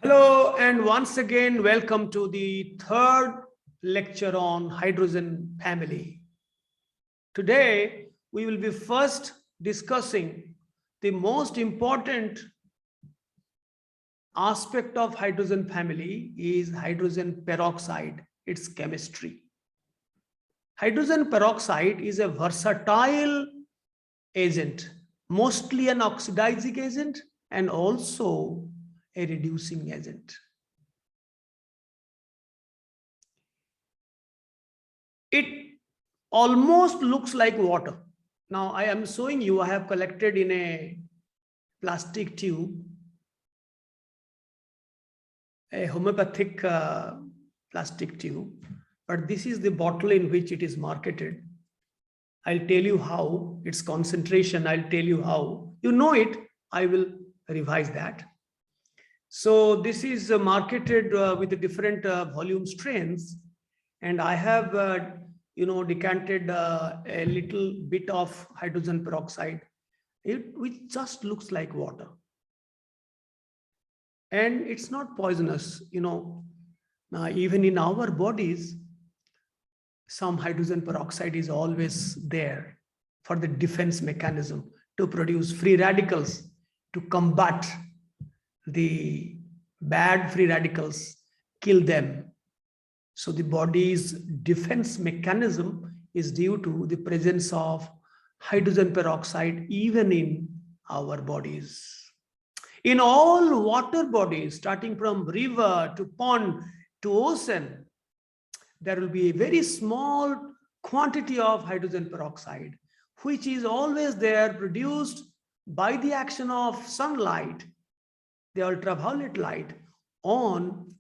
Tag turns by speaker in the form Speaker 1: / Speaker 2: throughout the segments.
Speaker 1: Hello, and once again, welcome to the third lecture on hydrogen family. Today, we will be first discussing the most important aspect of hydrogen family is hydrogen peroxide, its chemistry. Hydrogen peroxide is a versatile agent, mostly an oxidizing agent and also a reducing agent. It almost looks like water. Now I am showing you, I have collected in a plastic tube, a homeopathic plastic tube, but this is the bottle in which it is marketed. I'll tell you how its concentration, I'll tell you how. You know it, I will revise that. So this is marketed with the different volume strengths, and I have decanted a little bit of hydrogen peroxide, which just looks like water. And it's not poisonous, even in our bodies, some hydrogen peroxide is always there for the defense mechanism to produce free radicals to combat the bad free radicals, kill them. So the body's defense mechanism is due to the presence of hydrogen peroxide even in our bodies. In all water bodies, starting from river to pond to ocean, there will be a very small quantity of hydrogen peroxide, which is always there, produced by the action of sunlight, the ultraviolet light, on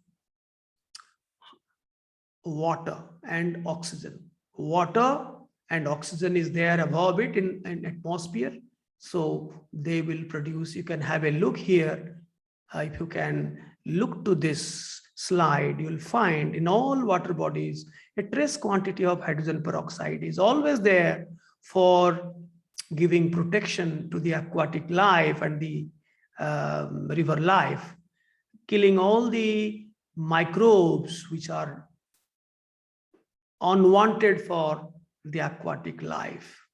Speaker 1: water and oxygen. Water and oxygen is there above it in atmosphere. So they will produce, you can have a look here. If you can look to this slide, you'll find in all water bodies, a trace quantity of hydrogen peroxide is always there for giving protection to the aquatic life and the river life, killing all the microbes which are unwanted for the aquatic life.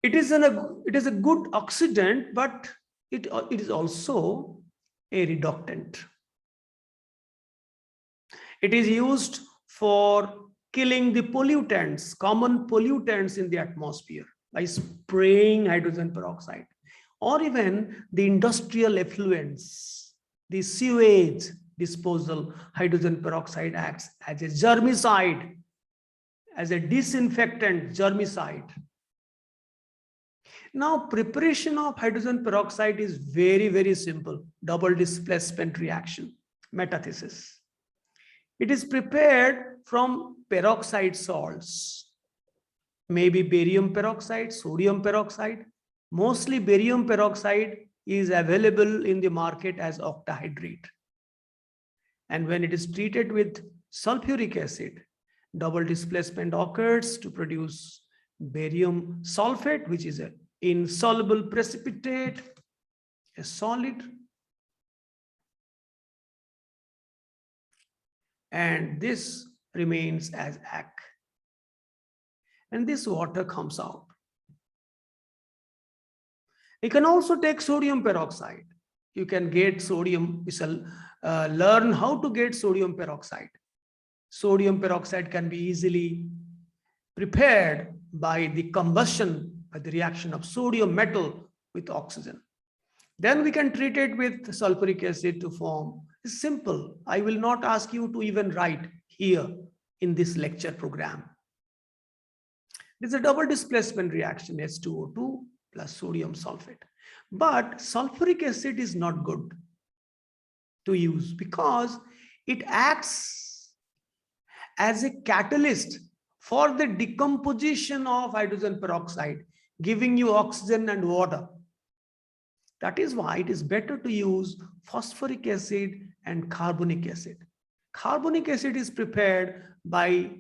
Speaker 1: It is a good oxidant, but it is also a reductant. It is used for killing the pollutants, common pollutants in the atmosphere by spraying hydrogen peroxide, or even the industrial effluents, the sewage disposal. Hydrogen peroxide acts as a germicide, as a disinfectant germicide. Now, preparation of hydrogen peroxide is very, very simple. Double displacement reaction, metathesis. It is prepared from peroxide salts, maybe barium peroxide, sodium peroxide. Mostly barium peroxide is available in the market as octahydrate. And when it is treated with sulfuric acid, double displacement occurs to produce barium sulfate, which is an insoluble precipitate, a solid. And this remains as aqu. And this water comes out. You can also take sodium peroxide. You can get sodium. We shall learn how to get sodium peroxide. Sodium peroxide can be easily prepared by the combustion, by the reaction of sodium metal with oxygen. Then we can treat it with sulfuric acid to form. It's simple. I will not ask you to even write here in this lecture program. It's a double displacement reaction, H2O2 plus sodium sulfate. But sulfuric acid is not good to use because it acts as a catalyst for the decomposition of hydrogen peroxide, giving you oxygen and water. That is why it is better to use phosphoric acid and carbonic acid. Carbonic acid is prepared by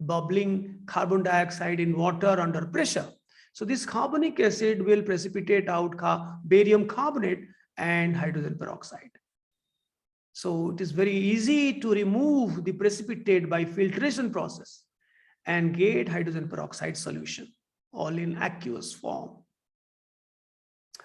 Speaker 1: bubbling carbon dioxide in water under pressure. So this carbonic acid will precipitate out barium carbonate and hydrogen peroxide. So it is very easy to remove the precipitate by filtration process and get hydrogen peroxide solution, all in aqueous form.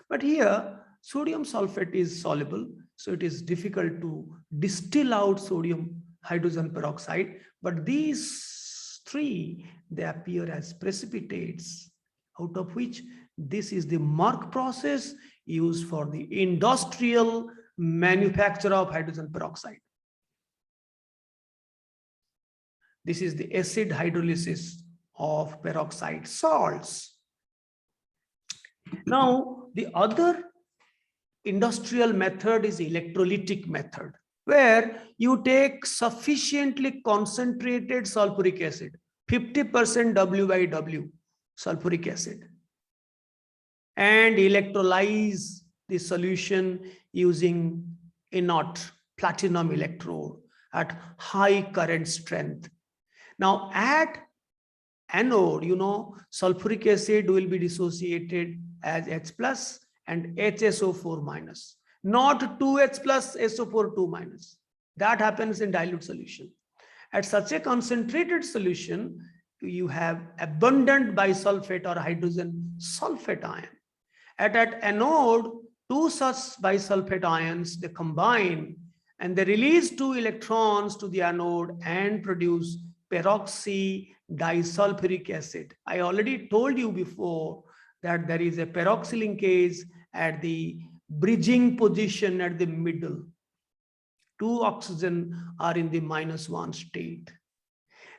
Speaker 1: But here, sodium sulfate is soluble, so it is difficult to distill out sodium hydrogen peroxide. But these three, they appear as precipitates, out of which this is the Merck process used for the industrial manufacture of hydrogen peroxide. This is the acid hydrolysis of peroxide salts. Now, the other industrial method is electrolytic method, where you take sufficiently concentrated sulfuric acid, 50% W by W sulfuric acid, and electrolyze the solution using inert platinum electrode at high current strength. Now at anode, sulfuric acid will be dissociated as H plus and HSO4 minus, not 2H plus SO4 2 minus. That happens in dilute solution. At such a concentrated solution, you have abundant bisulfate or hydrogen sulfate ion. At anode, two such bisulfate ions, they combine and they release 2 electrons to the anode and produce peroxy disulfuric acid. I already told you before that there is a peroxy linkage at the bridging position at the middle. 2 oxygen are in the -1 state.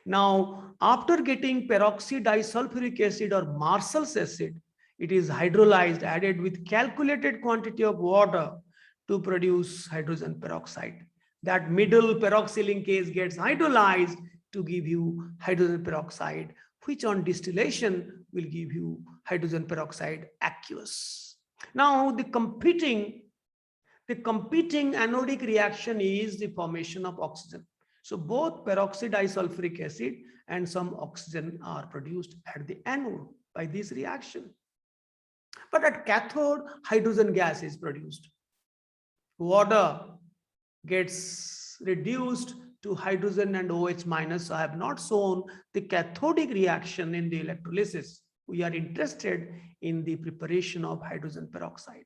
Speaker 1: Now, after getting peroxy disulfuric acid or Marshall's acid, it is hydrolyzed, added with calculated quantity of water to produce hydrogen peroxide. That middle peroxy linkage gets hydrolyzed to give you hydrogen peroxide, which on distillation will give you hydrogen peroxide aqueous. Now, the competing anodic reaction is the formation of oxygen. So both peroxy disulfuric acid and some oxygen are produced at the anode by this reaction. But at cathode, hydrogen gas is produced. Water gets reduced to hydrogen and OH minus. So I have not shown the cathodic reaction in the electrolysis. We are interested in the preparation of hydrogen peroxide.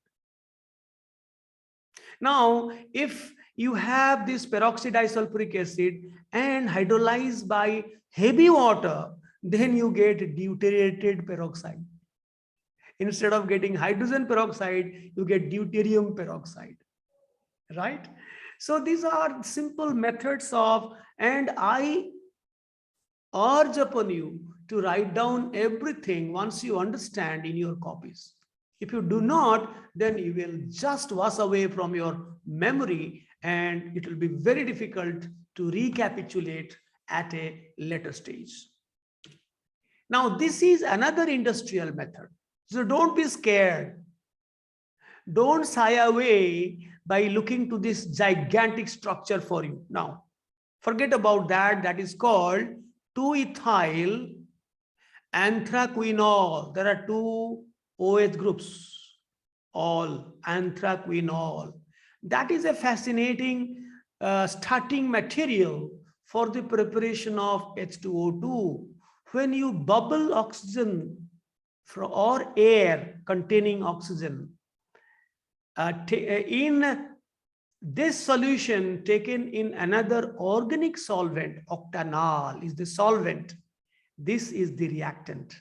Speaker 1: Now, if you have this peroxy disulfuric acid and hydrolyzed by heavy water, then you get deuterated peroxide. Instead of getting hydrogen peroxide, you get deuterium peroxide, right? So these are simple methods of, and I urge upon you to write down everything once you understand in your copies. If you do not, then you will just wash away from your memory and it will be very difficult to recapitulate at a later stage. Now, this is another industrial method. So don't be scared. Don't shy away by looking to this gigantic structure for you. Now, forget about that. That is called 2-ethyl anthraquinol. There are 2 OH groups, all anthraquinol. That is a fascinating starting material for the preparation of H2O2. When you bubble oxygen or air containing oxygen, in this solution taken in another organic solvent, octanol is the solvent. This is the reactant.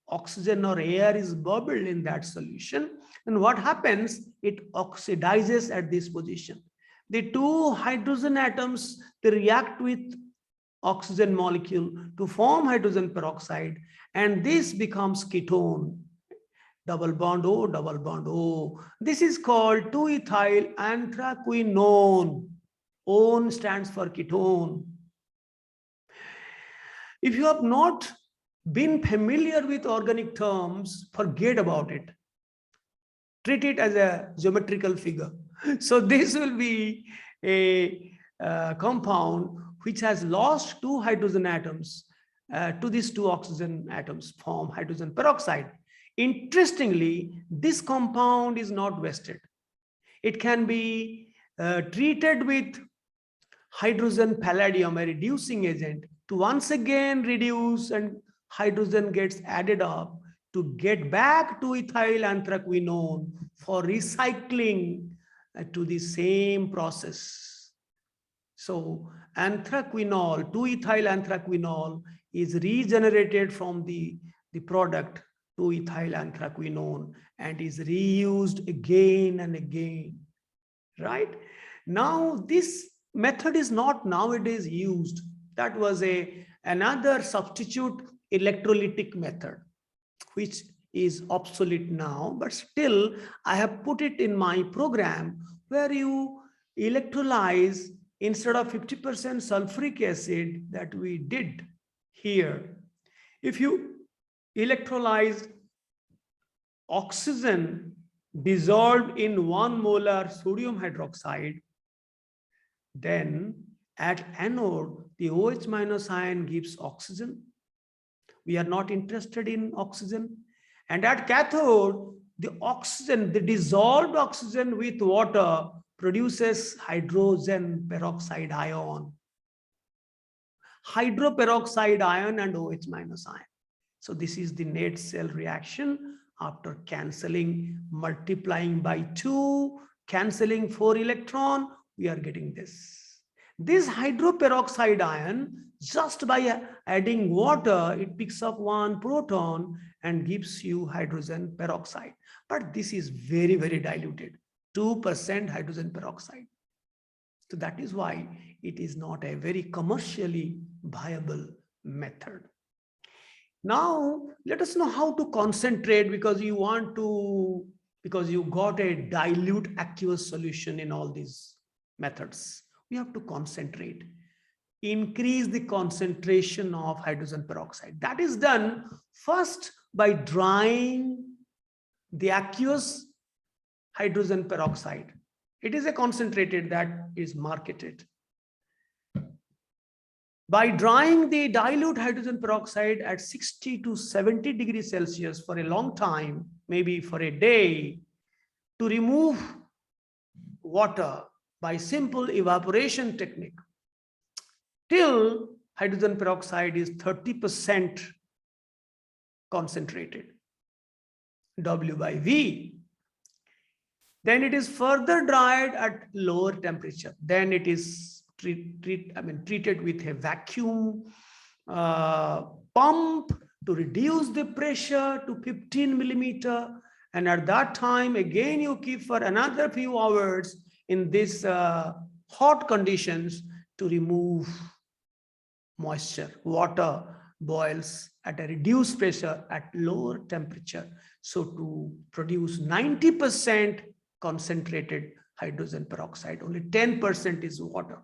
Speaker 1: Oxygen or air is bubbled in that solution. And what happens? It oxidizes at this position. The 2 hydrogen atoms, they react with oxygen molecule to form hydrogen peroxide, and this becomes ketone. Double bond O, double bond O. This is called 2-ethyl anthraquinone. ON stands for ketone. If you have not been familiar with organic terms, forget about it. Treat it as a geometrical figure. So this will be a compound which has lost 2 hydrogen atoms to these 2 oxygen atoms, form hydrogen peroxide. Interestingly, this compound is not wasted. It can be treated with hydrogen palladium, a reducing agent, to once again reduce, and hydrogen gets added up to get back to ethyl anthraquinone for recycling to the same process. So anthraquinol, 2-ethyl anthraquinol is regenerated from the product 2-ethyl anthraquinone and is reused again and again, right? Now this method is not nowadays used. That was another substitute electrolytic method, which is obsolete now, but still I have put it in my program where you electrolyze instead of 50% sulfuric acid that we did here. If you electrolyze oxygen dissolved in 1 molar sodium hydroxide, then at anode, the OH minus ion gives oxygen. We are not interested in oxygen. And at cathode, the oxygen, the dissolved oxygen with water produces hydrogen peroxide ion. Hydroperoxide ion and OH minus ion. So this is the net cell reaction after cancelling, multiplying by 2, cancelling 4 electron, we are getting this. This hydroperoxide ion, just by adding water, it picks up 1 proton and gives you hydrogen peroxide. But this is very, very diluted, 2% hydrogen peroxide. So that is why it is not a very commercially viable method. Now, let us know how to concentrate, because you got a dilute aqueous solution in all these methods. We have to concentrate, increase the concentration of hydrogen peroxide. That is done first by drying the aqueous hydrogen peroxide. It is a concentrated that is marketed. By drying the dilute hydrogen peroxide at 60 to 70 degrees Celsius for a long time, maybe for a day, to remove water by simple evaporation technique, till hydrogen peroxide is 30% concentrated, W by V. Then it is further dried at lower temperature. Then it is treated with a vacuum pump to reduce the pressure to 15 millimeter. And at that time, again, you keep for another few hours in this hot conditions to remove moisture. Water boils at a reduced pressure at lower temperature. So to produce 90% concentrated hydrogen peroxide, only 10% is water.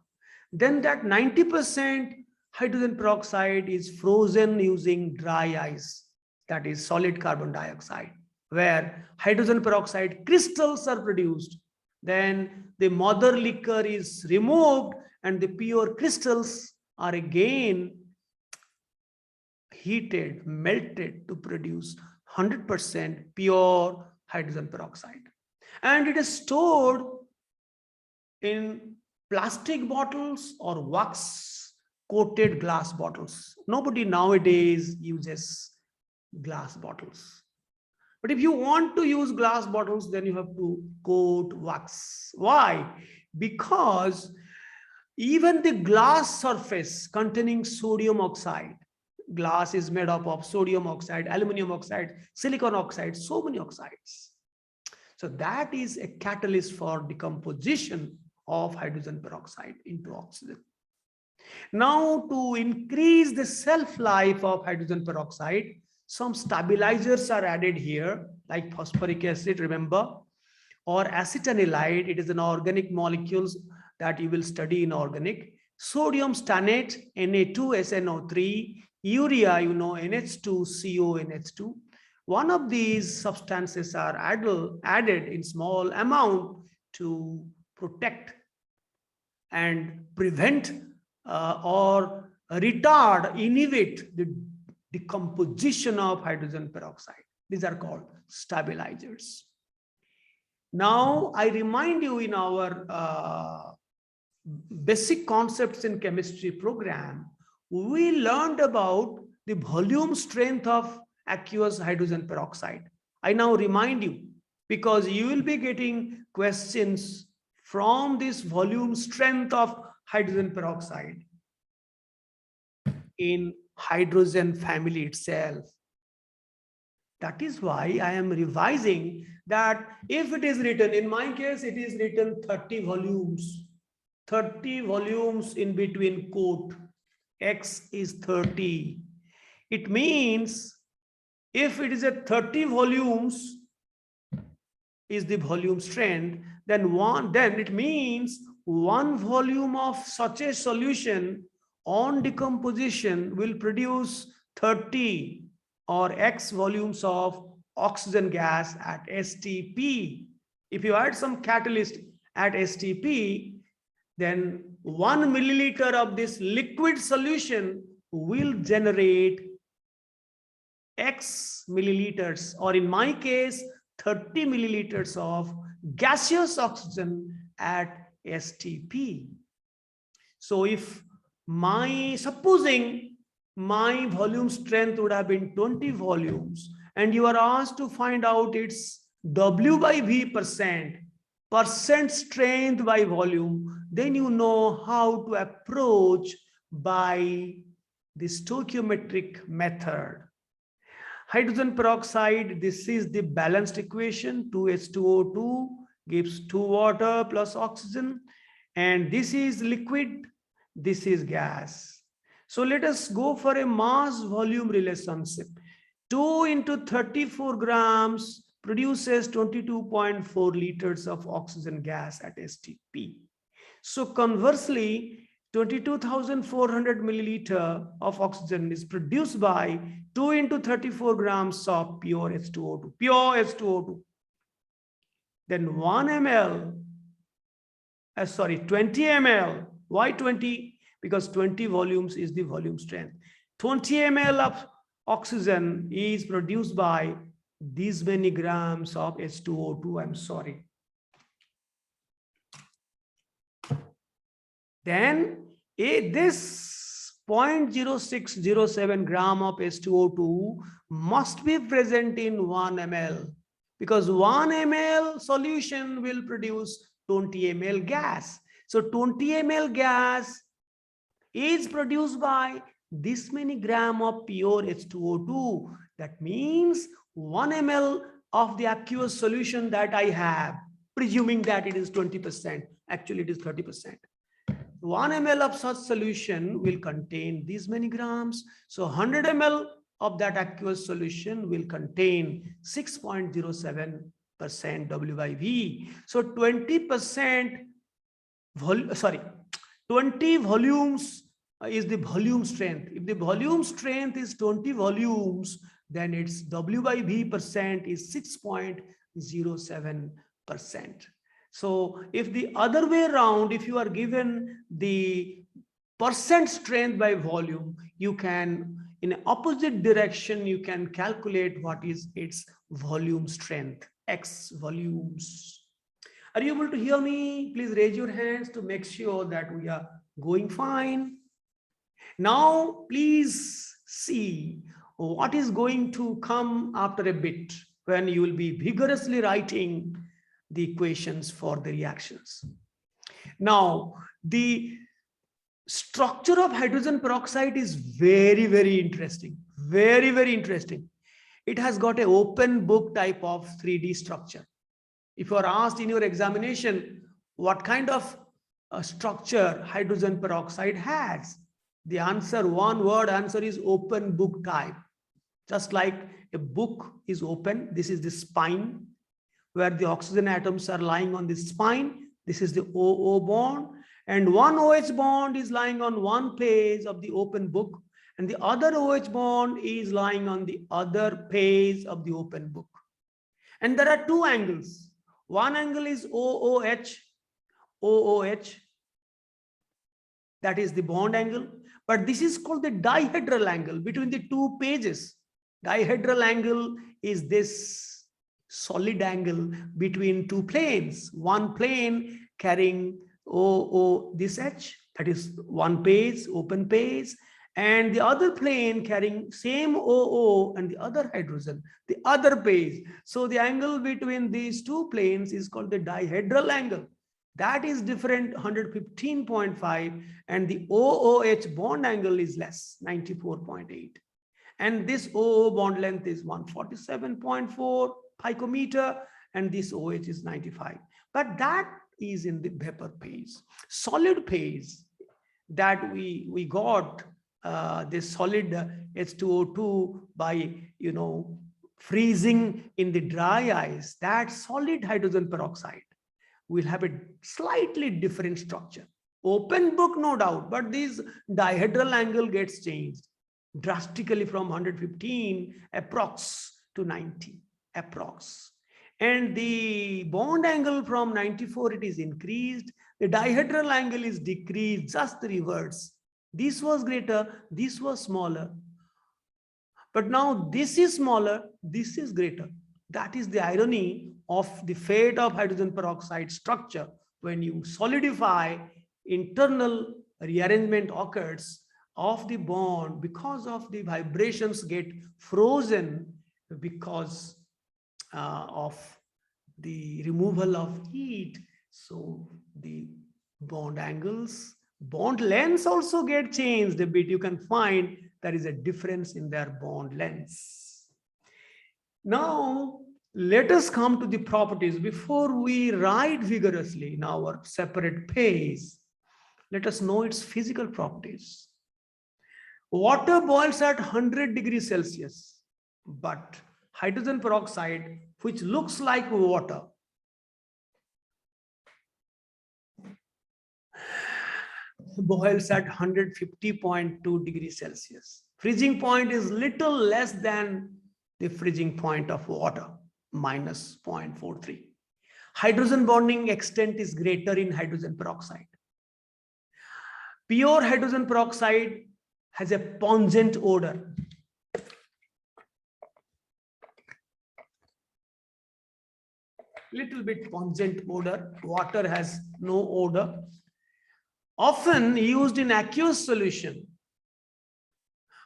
Speaker 1: Then that 90% hydrogen peroxide is frozen using dry ice, that is solid carbon dioxide, where hydrogen peroxide crystals are produced. Then the mother liquor is removed and the pure crystals are again heated, melted to produce 100% pure hydrogen peroxide. And it is stored in plastic bottles or wax coated glass bottles. Nobody nowadays uses glass bottles. But if you want to use glass bottles, then you have to coat wax. Why? Because even the glass surface containing sodium oxide, glass is made up of sodium oxide, aluminum oxide, silicon oxide, so many oxides. So that is a catalyst for decomposition of hydrogen peroxide into oxygen. Now, to increase the shelf life of hydrogen peroxide, some stabilizers are added here, like phosphoric acid, remember, or acetanilide. It is an organic molecules that you will study in organic. Sodium stannate, Na2SNO3, urea, NH2CONH2. One of these substances are added in small amount to protect and prevent or retard, inhibit the decomposition of hydrogen peroxide. These are called stabilizers. Now, I remind you in our basic concepts in chemistry program, we learned about the volume strength of aqueous hydrogen peroxide. I now remind you, because you will be getting questions from this volume strength of hydrogen peroxide in hydrogen family itself. That is why I am revising that if it is written, in my case, it is written 30 volumes. 30 volumes in between quote, X is 30. It means if it is a 30 volumes is the volume strength, then it means 1 volume of such a solution on decomposition will produce 30 or X volumes of oxygen gas at STP. If you add some catalyst at STP, then 1 milliliter of this liquid solution will generate X milliliters, or in my case, 30 milliliters of gaseous oxygen at STP. So if supposing my volume strength would have been 20 volumes, and you are asked to find out its W by V percent strength by volume, then you know how to approach by the stoichiometric method. Hydrogen peroxide, this is the balanced equation, 2H2O2 gives 2 water plus oxygen, and this is liquid, this is gas. So let us go for a mass volume relationship. 2 into 34 grams produces 22.4 liters of oxygen gas at STP. So conversely, 22,400 milliliter of oxygen is produced by 2 into 34 grams of pure H2O2, Then 1 ml, 20 ml. Why 20? Because 20 volumes is the volume strength. 20 ml of oxygen is produced by these many grams of H2O2. I'm sorry. Then this 0.0607 gram of H2O2 must be present in 1 ml, because 1 ml solution will produce 20 ml gas. So 20 ml gas is produced by this many gram of pure H2O2. That means 1 ml of the aqueous solution that I have, presuming that it is 20%, actually it is 30%. 1 ml of such solution will contain these many grams. So 100 ml of that aqueous solution will contain 6.07% W by V. So 20 volumes is the volume strength. If the volume strength is 20 volumes, then its W by V percent is 6.07%. So if the other way around, if you are given the percent strength by volume, you can, in opposite direction, you can calculate what is its volume strength, X volumes. Are you able to hear me? Please raise your hands to make sure that we are going fine. Now, please see what is going to come after a bit when you will be vigorously writing the equations for the reactions. Now, the structure of hydrogen peroxide is very, very interesting. Very, very interesting. It has got an open book type of 3D structure. If you are asked in your examination, what kind of structure hydrogen peroxide has, the answer, one word answer is open book type. Just like a book is open, this is the spine, where the oxygen atoms are lying on the spine. This is the OO bond, and one OH bond is lying on one page of the open book, and the other OH bond is lying on the other page of the open book. And there are two angles. One angle is OOH, that is the bond angle, but this is called the dihedral angle between the two pages. Dihedral angle is this solid angle between two planes. One plane carrying OO this H, that is one page, open page, and the other plane carrying same OO and the other hydrogen, the other page. So the angle between these two planes is called the dihedral angle. That is different, 115.5, and the OOH bond angle is less, 94.8. And this OO bond length is 147.4 picometer, and this OH is 95. But that is in the vapor phase. Solid phase, that we got this solid H2O2 by, freezing in the dry ice. That solid hydrogen peroxide will have a slightly different structure. Open book, no doubt, but this dihedral angle gets changed drastically from 115 approx to 90 approx. And the bond angle from 94, it is increased. The dihedral angle is decreased, just the reverse. This was greater, this was smaller. But now this is smaller, this is greater. That is the irony of the fate of hydrogen peroxide structure. When you solidify, internal rearrangement occurs of the bond because of the vibrations get frozen because of the removal of heat. So the bond angles, bond lengths also get changed a bit. You can find there is a difference in their bond lengths. Now, let us come to the properties. Before we write vigorously in our separate page, let us know its physical properties. Water boils at 100 degrees Celsius, but hydrogen peroxide, which looks like water, boils at 150.2 degrees Celsius. Freezing point is little less than the freezing point of water, minus 0.43. Hydrogen bonding extent is greater in hydrogen peroxide. Pure hydrogen peroxide has a pungent odor. Little bit pungent odor. Water has no odor. Often used in aqueous solution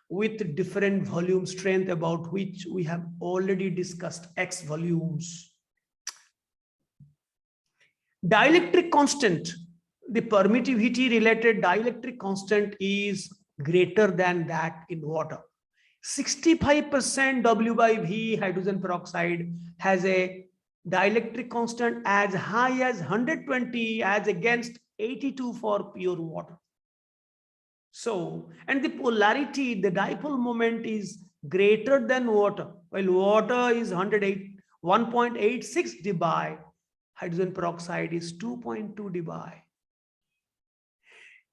Speaker 1: with different volume strength, about which we have already discussed, X volumes. Dielectric constant, the permittivity related dielectric constant is greater than that in water. 65% W by V hydrogen peroxide has a dielectric constant as high as 120 as against 82 for pure water. So, and the polarity, the dipole moment is greater than water. While water is 1.86 dBi, hydrogen peroxide is 2.2 dBi.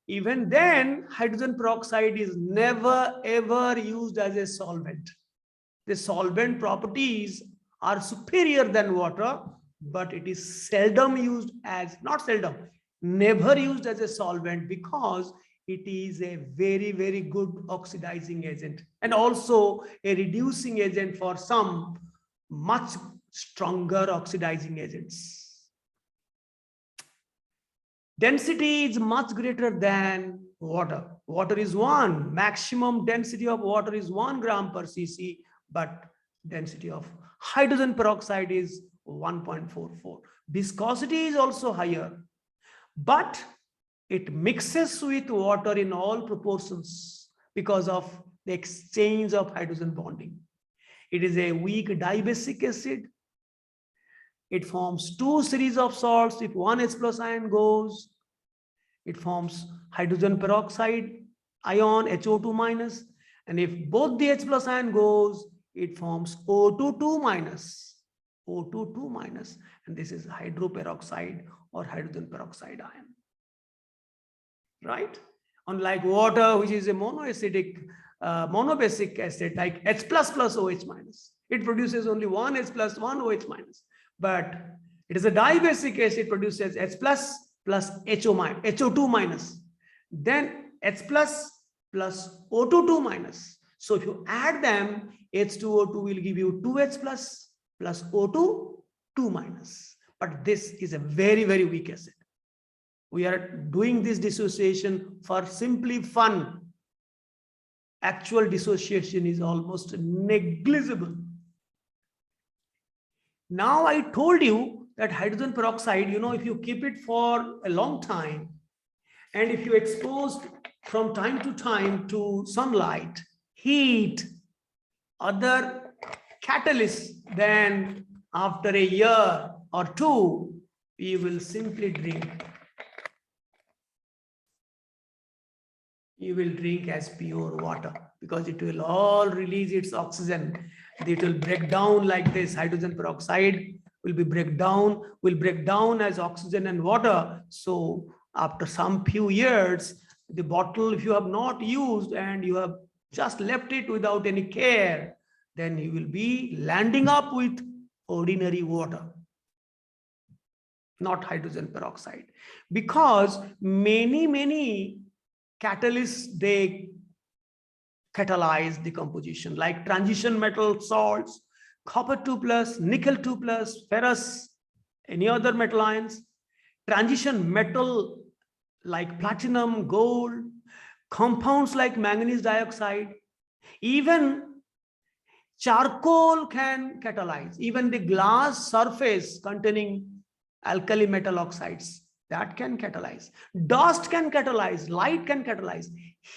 Speaker 1: Even then, hydrogen peroxide is never ever used as a solvent. The solvent properties are superior than water, but it is seldom used as, not seldom, never used as a solvent, because it is a very, very good oxidizing agent and also a reducing agent for some much stronger oxidizing agents. Density is much greater than water. Water is 1. Maximum density of water is 1 gram per cc, but density of hydrogen peroxide is 1.44. Viscosity is also higher, but it mixes with water in all proportions because of the exchange of hydrogen bonding. It is a weak dibasic acid. It forms 2 series of salts. If one H plus ion goes, it forms hydrogen peroxide ion, HO2 minus. And if both the H plus ion goes, it forms O2 minus, O2 minus. And this is hydroperoxide or hydrogen peroxide ion. Right? Unlike water, which is a monoacidic, monobasic acid like H plus plus OH minus. It produces only one H plus, one OH minus. But it is a dibasic acid, it produces H plus plus HO2 minus. Then H plus plus O2 minus. So if you add them, H2O2 will give you 2H plus O2, 2 minus. But this is a very, very weak acid. We are doing this dissociation for simply fun. Actual dissociation is almost negligible. Now I told you that hydrogen peroxide, if you keep it for a long time, and if you expose from time to time to sunlight, heat, other catalysts, then after a year or two, we will simply drink. You will drink as pure water, because it will all release its oxygen. It will break down like this. Hydrogen peroxide will break down as oxygen and water. So after some few years, the bottle, if you have not used and you have just left it without any care, then you will be landing up with ordinary water, not hydrogen peroxide. Because many catalysts, they catalyze decomposition, like transition metal salts, copper 2+, nickel 2+, ferrous, any other metal ions, transition metal like platinum, gold, compounds like manganese dioxide, even charcoal can catalyze, even the glass surface containing alkali metal oxides, that can catalyze. Dust can catalyze, light can catalyze,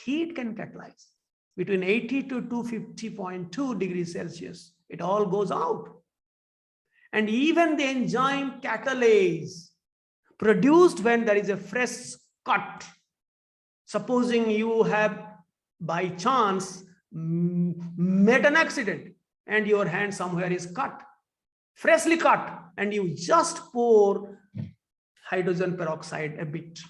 Speaker 1: heat can catalyze. Between 80 to 250.2 degrees Celsius, it all goes out. And even the enzyme catalase produced when there is a fresh cut. Supposing you have by chance met an accident and your hand somewhere is cut, freshly cut, and you just pour hydrogen peroxide a bit.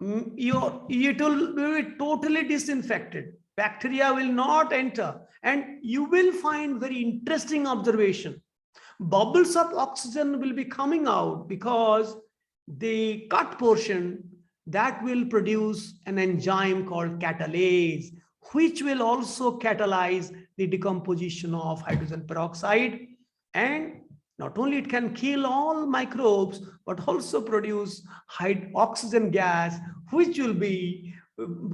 Speaker 1: It will be totally disinfected. Bacteria will not enter, and you will find very interesting observation. Bubbles of oxygen will be coming out because the cut portion that will produce an enzyme called catalase, which will also catalyze the decomposition of hydrogen peroxide. And not only it can kill all microbes, but also produce oxygen gas, which will be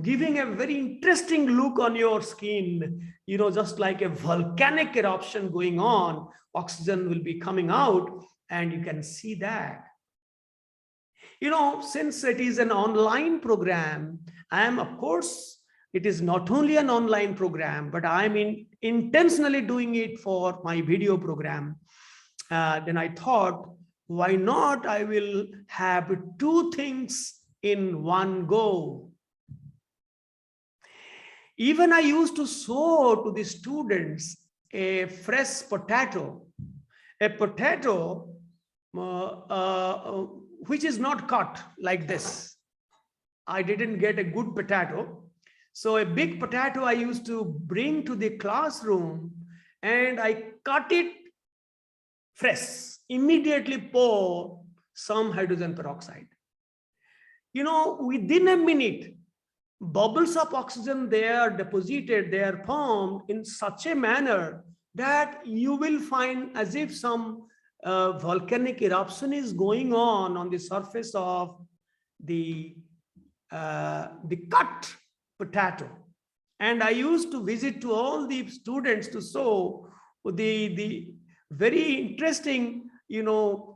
Speaker 1: giving a very interesting look on your skin, just like a volcanic eruption going on. Oxygen will be coming out, and you can see that. Since it is an online program, of course, it is not only an online program, but I'm intentionally doing it for my video program. Then I thought, why not I will have two things in one go. Even I used to show to the students a fresh potato, which is not cut like this. I didn't get a good potato. So a big potato I used to bring to the classroom, and I cut it fresh, immediately pour some hydrogen peroxide. Within a minute, bubbles of oxygen, they are deposited, they are formed in such a manner that you will find as if some volcanic eruption is going on the surface of the cut potato. And I used to visit to all the students to show the very interesting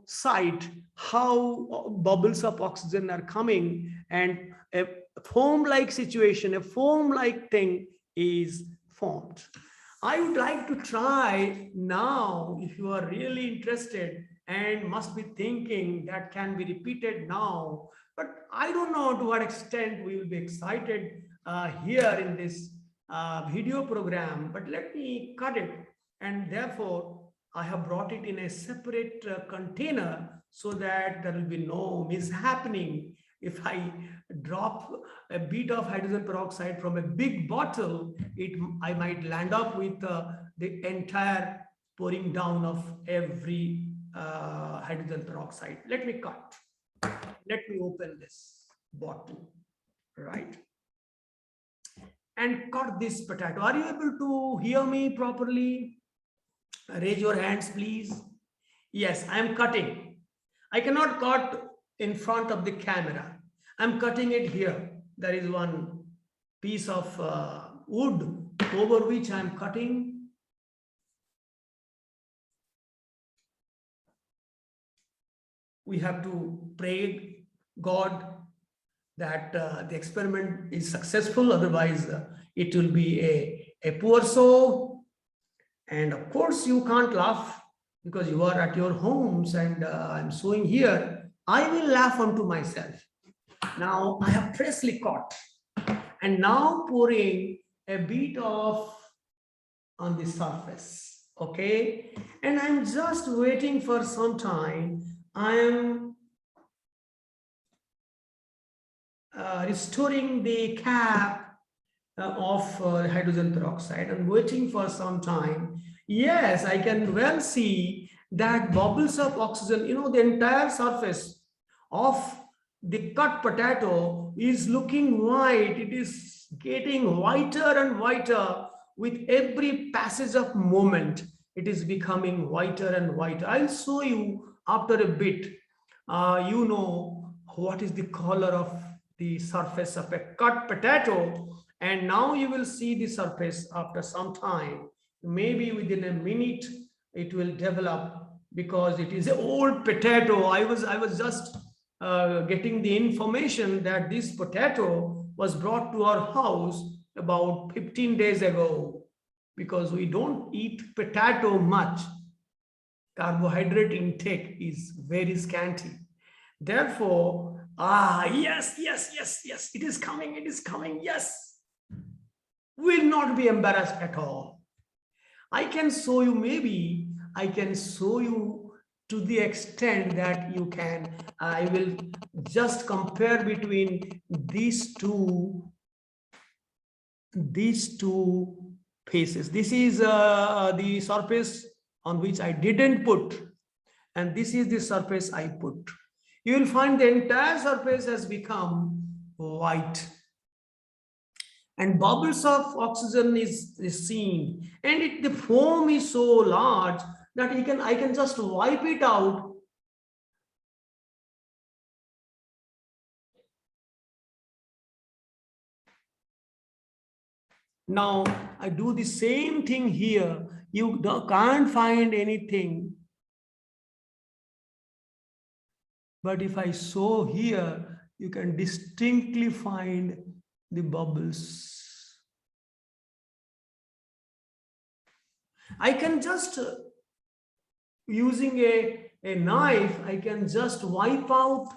Speaker 1: sight, how bubbles of oxygen are coming, and a foam-like situation, a foam-like thing is formed. I would like to try now, if you are really interested and must be thinking that can be repeated now, but I don't know to what extent we will be excited here in this video program, but let me cut it, and therefore I have brought it in a separate container so that there will be no mishappening. If I drop a bit of hydrogen peroxide from a big bottle, I might land up with the entire pouring down of every hydrogen peroxide. Let me cut. Let me open this bottle, right? and cut this potato. Are you able to hear me properly? Raise your hands, please. Yes, I am cutting. I cannot cut in front of the camera. I'm cutting it here. There is one piece of wood over which I'm cutting. We have to pray God that the experiment is successful, otherwise it will be a poor show. And of course you can't laugh because you are at your homes and I'm showing here. I will laugh onto myself. Now I have freshly caught and now pouring a bit of on the surface, okay? And I'm just waiting for some time. I am restoring the cap of hydrogen peroxide and waiting for some time. Yes, I can well see that bubbles of oxygen, you know, the entire surface of the cut potato is looking white. It is getting whiter and whiter with every passage of moment. It is becoming whiter and whiter. I'll show you after a bit. You know what is the color of the surface of a cut potato, and now you will see the surface after some time. Maybe within a minute it will develop because it is an old potato. I was just getting the information that this potato was brought to our house about 15 days ago because we don't eat potato much. Carbohydrate intake is very scanty. Therefore, yes, it is coming, yes. Will not be embarrassed at all. I can show you, maybe I can show you to the extent that you can. I will just compare between these two faces. This is the surface on which I didn't put, and this is the surface I put. You will find the entire surface has become white and bubbles of oxygen is seen, and the foam is so large that I can just wipe it out. Now I do the same thing here. You can't find anything. But if I show here, you can distinctly find the bubbles. I can just, using a knife, I can just wipe out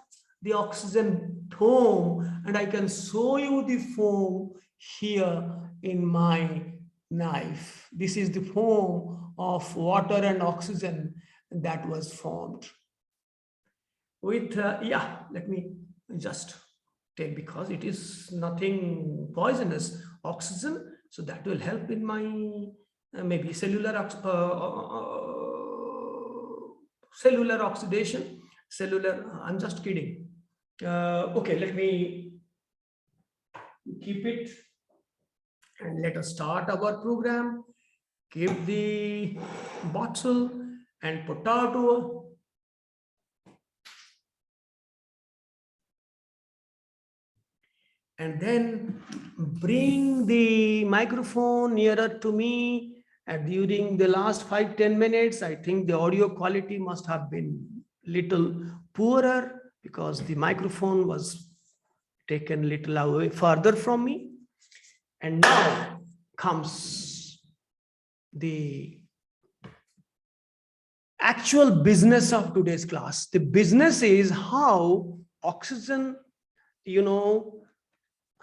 Speaker 1: the oxygen foam and I can show you the foam here in my knife. This is the foam of water and oxygen that was formed. With, let me just take, because it is nothing poisonous, oxygen. So that will help in my maybe cellular oxidation. I'm just kidding. Okay, let me keep it and let us start our program. Keep the bottle and potato. And then bring the microphone nearer to me. And during the last 5-10 minutes, I think the audio quality must have been little poorer because the microphone was taken little away further from me. And now comes the actual business of today's class. The business is how oxygen,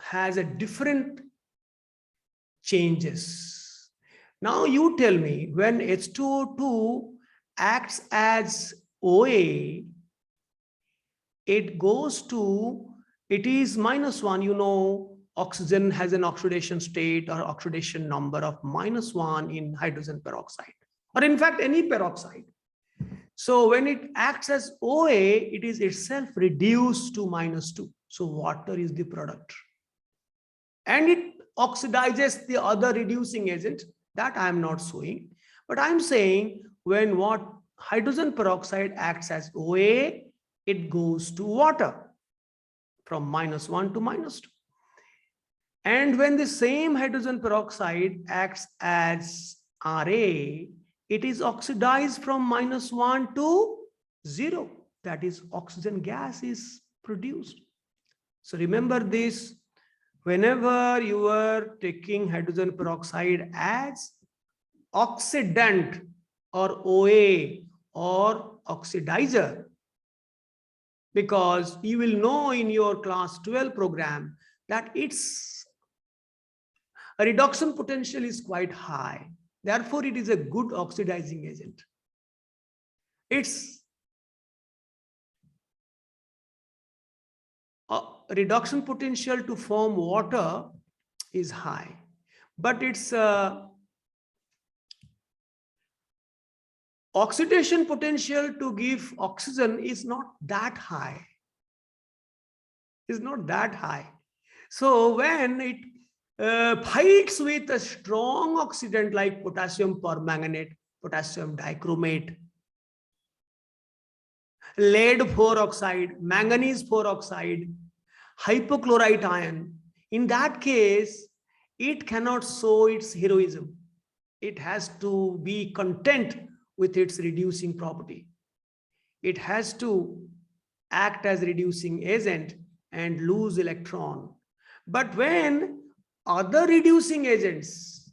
Speaker 1: has a different changes. Now you tell me, when H2O2 acts as OA, it goes to, it is -1, oxygen has an oxidation state or oxidation number of -1 in hydrogen peroxide, or in fact any peroxide. So when it acts as OA, it is itself reduced to -2. So water is the product. And it oxidizes the other reducing agent, that I am not showing. But I am saying when what hydrogen peroxide acts as OA, it goes to water from -1 to -2. And when the same hydrogen peroxide acts as RA, it is oxidized from -1 to 0. That is, oxygen gas is produced. So remember this, whenever you are taking hydrogen peroxide as oxidant or OA or oxidizer, because you will know in your class 12 program that its reduction potential is quite high. Therefore, it is a good oxidizing agent. Its reduction potential to form water is high, but its oxidation potential to give oxygen is not that high. Is not that high. So when it fights with a strong oxidant like potassium permanganate, potassium dichromate, lead 4 oxide, manganese 4 oxide, hypochlorite ion, in that case, it cannot show its heroism. It has to be content with its reducing property. It has to act as reducing agent and lose electron. But when other reducing agents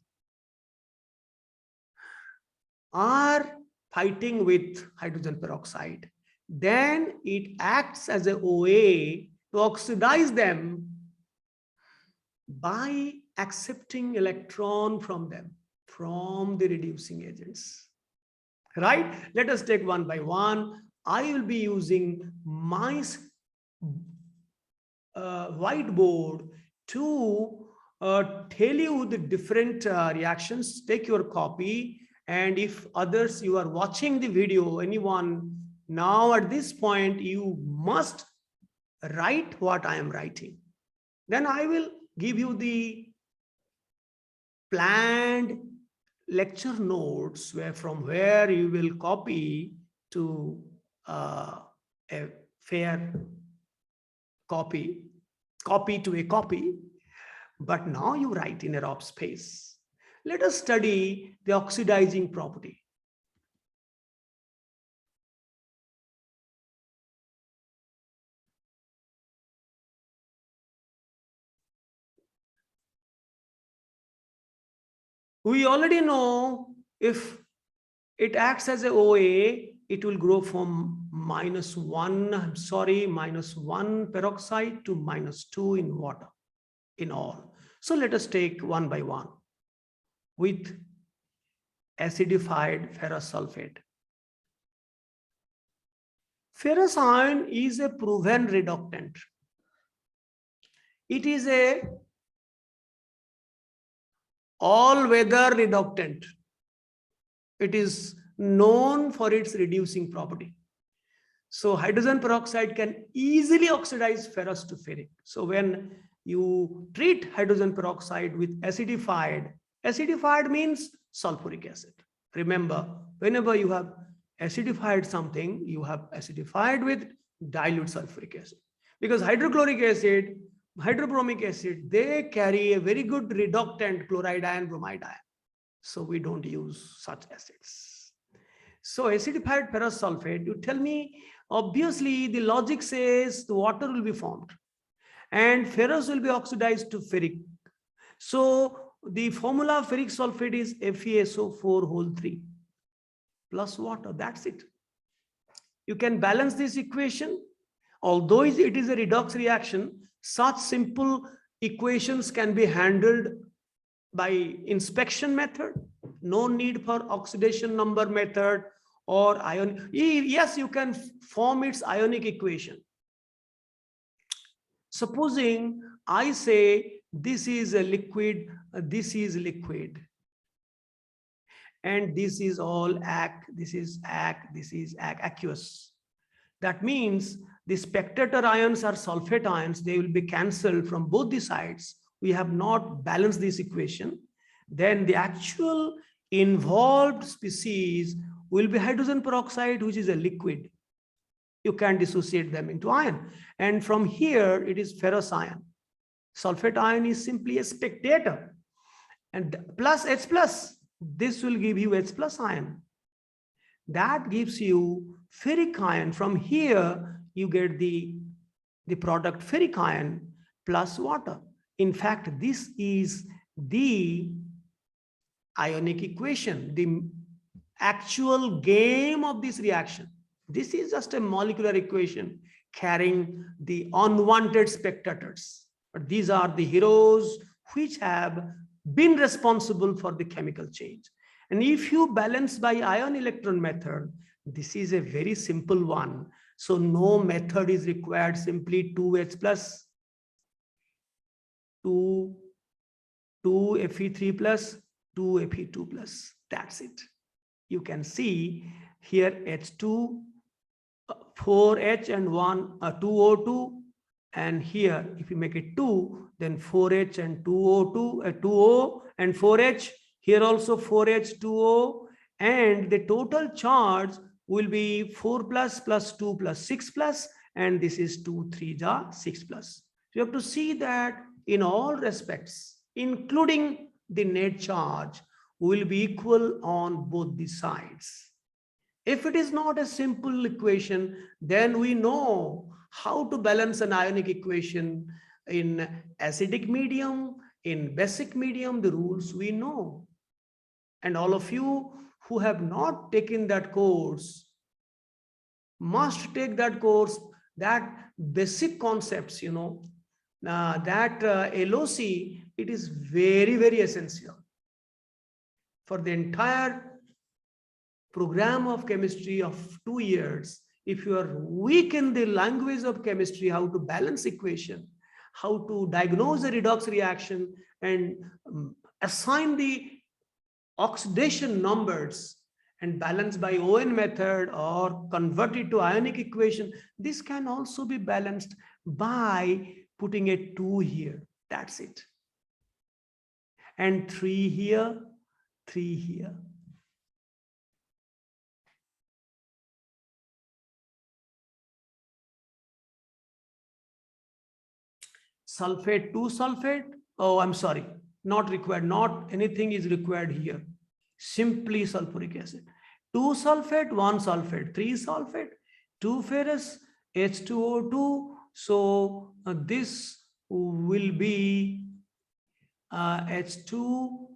Speaker 1: are fighting with hydrogen peroxide, then it acts as an OA to oxidize them by accepting electron from them, from the reducing agents. Right? Let us take one by one. I will be using my whiteboard to tell you the different reactions. Take your copy, and if others, you are watching the video, anyone, now at this point, you must write what I am writing. Then I will give you the planned lecture notes from where you will copy to a fair copy to a copy. But now you write in a rough space. Let us study the oxidizing property. We already know if it acts as a OA, it will grow from -1 peroxide to -2 in water, in all. So let us take one by one. With acidified ferrous sulfate. Ferrous ion is a proven reductant. It is a all-weather reductant. It is known for its reducing property. So hydrogen peroxide can easily oxidize ferrous to ferric. So when you treat hydrogen peroxide with acidified means sulfuric acid. Remember, whenever you have acidified something, you have acidified with dilute sulfuric acid. Because hydrochloric acid, hydrobromic acid, they carry a very good reductant, chloride ion, bromide ion. So we don't use such acids. So acidified ferrous sulfate, you tell me, obviously the logic says the water will be formed and ferrous will be oxidized to ferric. So the formula of ferric sulfate is FeSO4 plus water. That's it. You can balance this equation. Although it is a redox reaction, such simple equations can be handled by inspection method. No need for oxidation number method or ion. Yes, you can form its ionic equation. Supposing I say this is a liquid, this is liquid, and this is all this is aqueous. That means the spectator ions are sulfate ions. They will be cancelled from both the sides. we have not balanced this equation, then the actual involved species will be hydrogen peroxide, which is a liquid. You can dissociate them into ion. And from here, it is ferrous ion. Sulfate ion is simply a spectator. And plus H plus, this will give you H plus ion. That gives you ferric ion. From here, you get the product ferric ion plus water. In fact, this is the ionic equation, the actual game of this reaction. This is just a molecular equation carrying the unwanted spectators. But these are the heroes which have been responsible for the chemical change. And if you balance by ion electron method, this is a very simple one. So no method is required, simply 2H plus 2 Fe3 plus 2 Fe2 plus. That's it. You can see here H2, 4H and 2O2. And here, if you make it 2, then 4H and 2O2, 2O and 4H. Here also 4H, 2O. And the total charge will be 4 plus 2 plus 6 plus. And this is 2, 3, 6 plus. You have to see that in all respects, including the net charge, will be equal on both the sides. If it is not a simple equation, then we know how to balance an ionic equation in acidic medium, in basic medium, the rules we know. And all of you who have not taken that course must take that course, that basic concepts, that LOC, it is very, very essential for the entire program of chemistry of 2 years. If you are weak in the language of chemistry, how to balance equation, how to diagnose a redox reaction and assign the oxidation numbers and balance by ON method or convert it to ionic equation, this can also be balanced by putting a 2 here. That's it. And 3 here, 3 here. Sulfate, 2 sulfate. Oh, I'm sorry, not required. Not anything is required here. Simply sulfuric acid. 2 sulfate, 1 sulfate, 3 sulfate, 2 ferrous, H2O2. So this will be H2.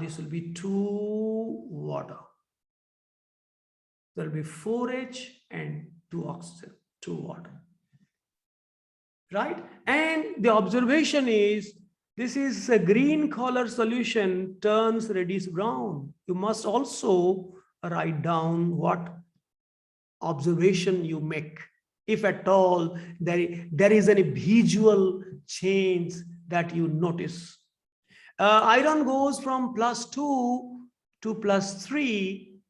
Speaker 1: This will be 2 water. There will be 4H and 2 oxygen, 2 water. Right? And the observation is, this is a green color solution turns reddish brown. You must also write down what observation you make. If at all there is any visual change that you notice. Iron goes from +2 to +3,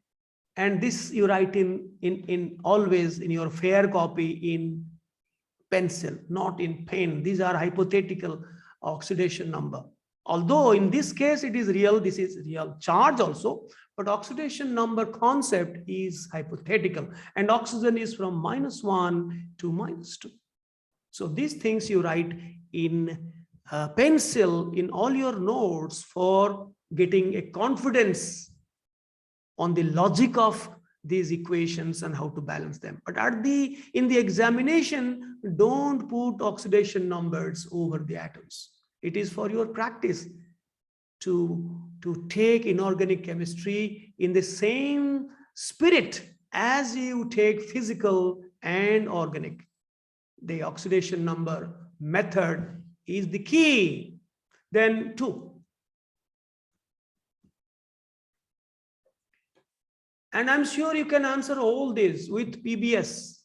Speaker 1: and this you write in always in your fair copy in pencil, not in pen. These are hypothetical oxidation number. Although in this case it is real, this is real charge also, but oxidation number concept is hypothetical, and oxygen is from -1 to -2. So these things you write in pencil in all your notes for getting a confidence on the logic of these equations and how to balance them. But in the examination, don't put oxidation numbers over the atoms. It is for your practice to take inorganic chemistry in the same spirit as you take physical and organic. The oxidation number method is the key. Then 2. And I'm sure you can answer all this with PBS.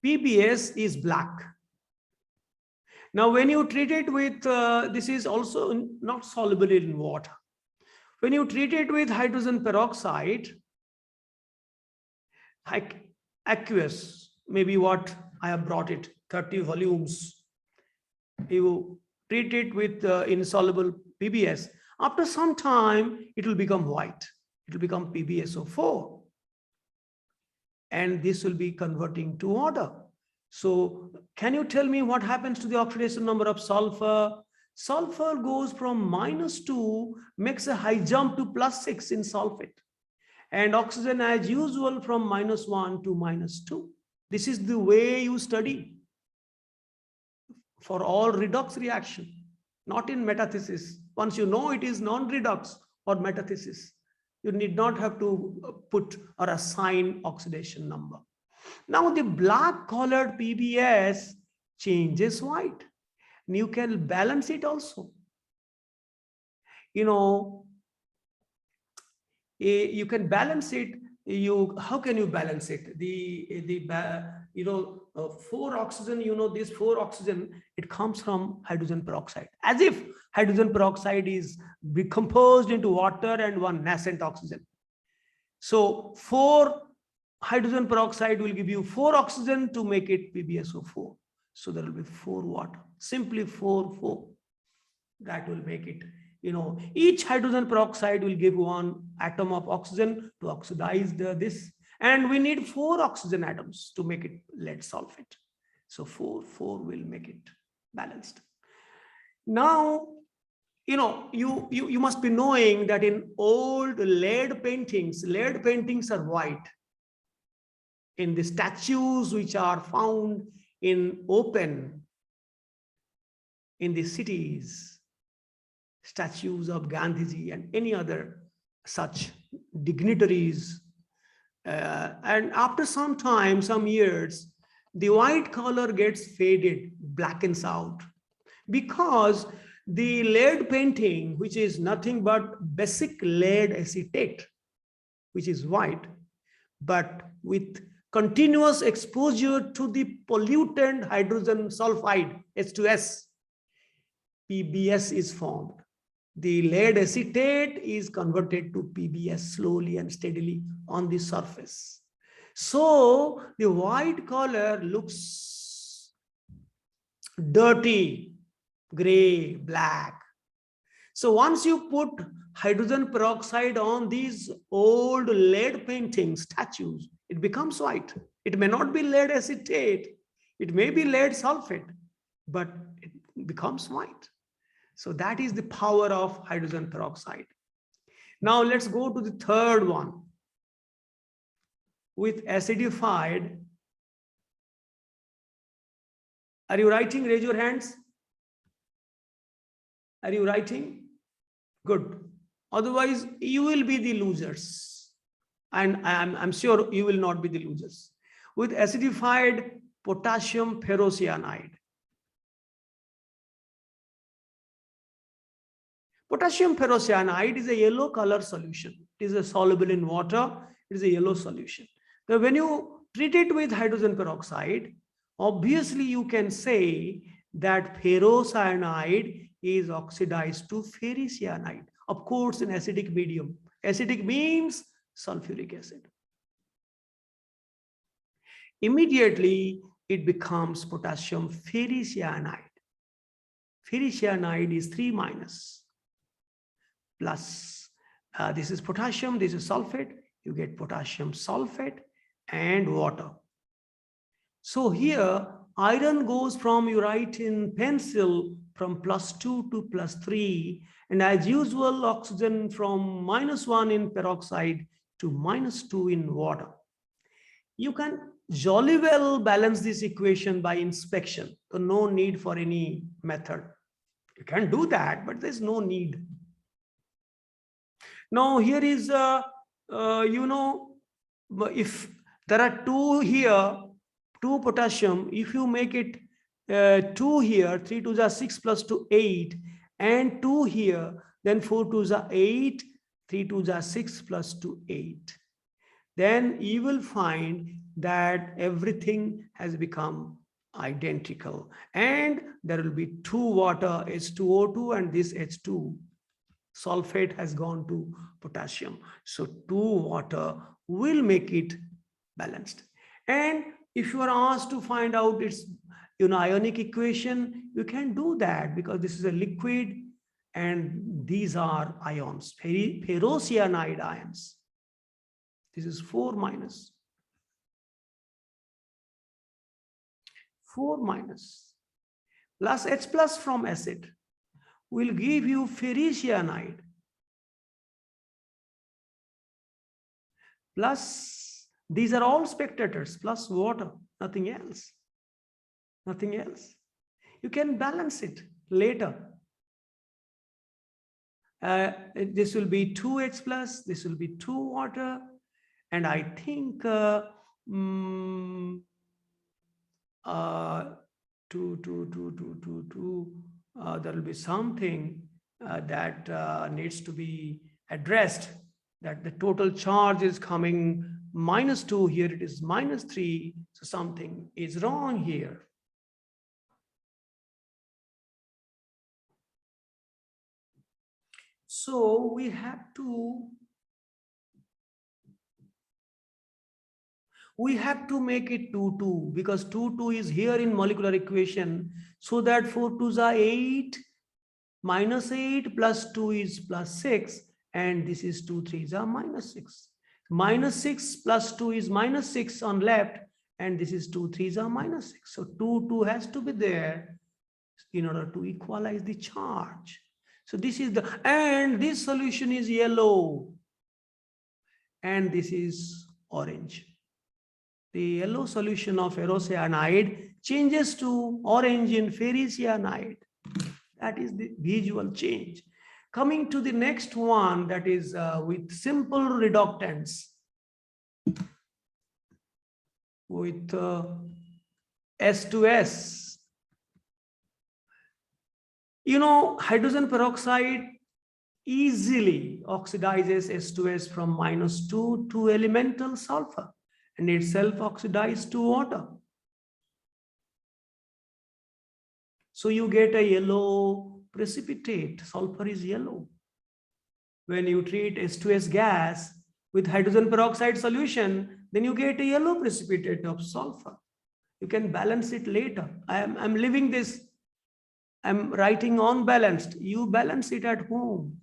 Speaker 1: PBS is black. Now, when you treat it with, this is also not soluble in water. When you treat it with hydrogen peroxide, aqueous, maybe what I have brought it 30 volumes. You treat it with insoluble PBS. After some time, it will become white. It will become PbSO4. And this will be converting to water. So can you tell me what happens to the oxidation number of sulfur? Sulfur goes from -2, makes a high jump to +6 in sulfate. And oxygen as usual from -1 to -2. This is the way you study for all redox reaction, not in metathesis. Once you know it is non-redox or metathesis, you need not have to put or assign oxidation number. Now the black colored PBS changes white. And you can balance it also. You know, you can balance it. How can you balance it? You know, 4 oxygen, you know, this 4 oxygen, it comes from hydrogen peroxide, as if hydrogen peroxide is decomposed into water and 1 nascent oxygen. So 4 hydrogen peroxide will give you 4 oxygen to make it PbSO4. So there will be 4 water, simply 4, 4. That will make it, you know, each hydrogen peroxide will give 1 atom of oxygen to oxidize this. And we need 4 oxygen atoms to make it lead sulfate. So 4 will make it balanced. Now, you know, you must be knowing that in old lead paintings are white. In the statues which are found in open in the cities, statues of Gandhiji and any other such dignitaries, and after some time, some years, the white color gets faded, blackens out, because the lead painting, which is nothing but basic lead acetate, which is white, but with continuous exposure to the pollutant hydrogen sulfide, H2S, PBS is formed. The lead acetate is converted to PBS slowly and steadily on the surface. So the white color looks dirty, gray, black. So once you put hydrogen peroxide on these old lead painting statues, it becomes white. It may not be lead acetate, it may be lead sulfate, but it becomes white. So that is the power of hydrogen peroxide. Now let's go to the third one. With acidified, are you writing? Raise your hands. Are you writing? Good. Otherwise, you will be the losers. And I'm sure you will not be the losers. With acidified potassium ferrocyanide. Potassium ferrocyanide is a yellow color solution. It is soluble in water. It is a yellow solution. So when you treat it with hydrogen peroxide, obviously you can say that ferrocyanide is oxidized to ferricyanide. Of course, in acidic medium. Acidic means sulfuric acid. Immediately, it becomes potassium ferricyanide. Ferricyanide is 3- plus this is potassium, this is sulfate. You get potassium sulfate and water. So here iron goes from, you write in pencil, from +2 to +3, and as usual oxygen from -1 in peroxide to -2 in water. You can jolly well balance this equation by inspection, so no need for any method. You can do that, but there's no need. Now here is you know, if there are 2 here, 2 potassium, if you make it 2 here, 3 2s are 6 plus 2 8, and 2 here, then 4 2s are 8, 3 2s are 6 plus 2 8. Then you will find that everything has become identical, and there will be 2 water, H2O2, and this H2 sulfate has gone to potassium. So 2 water will make it balanced. And if you are asked to find out its ionic equation, you can do that because this is a liquid and these are ions, ferrocyanide ions. This is 4 minus. 4 minus plus H plus from acid will give you ferricyanide plus these are all spectators plus water, nothing else. Nothing else. You can balance it later. This will be 2H plus, this will be 2 water, and I think 2 there will be something that needs to be addressed, that the total charge is coming -2, here it is -3, so something is wrong here. So we have to make it 2 because 2 is here in molecular equation, so that 4 2s are 8, -8 plus 2 is +6, and this is 2 3s are -6. -6 plus 2 is -6 on left, and this is 2 3s are -6. So 2 has to be there in order to equalize the charge. So this is and this solution is yellow and this is orange. The yellow solution of ferrocyanide changes to orange in ferricyanide. That is the visual change. Coming to the next one, that is with simple reductants. With S2S. Hydrogen peroxide easily oxidizes S2S from -2 to elemental sulfur, and itself oxidized to water. So you get a yellow precipitate. Sulfur is yellow. When you treat S2S gas with hydrogen peroxide solution, then you get a yellow precipitate of sulfur. You can balance it later. I'm leaving this. I'm writing unbalanced. You balance it at home.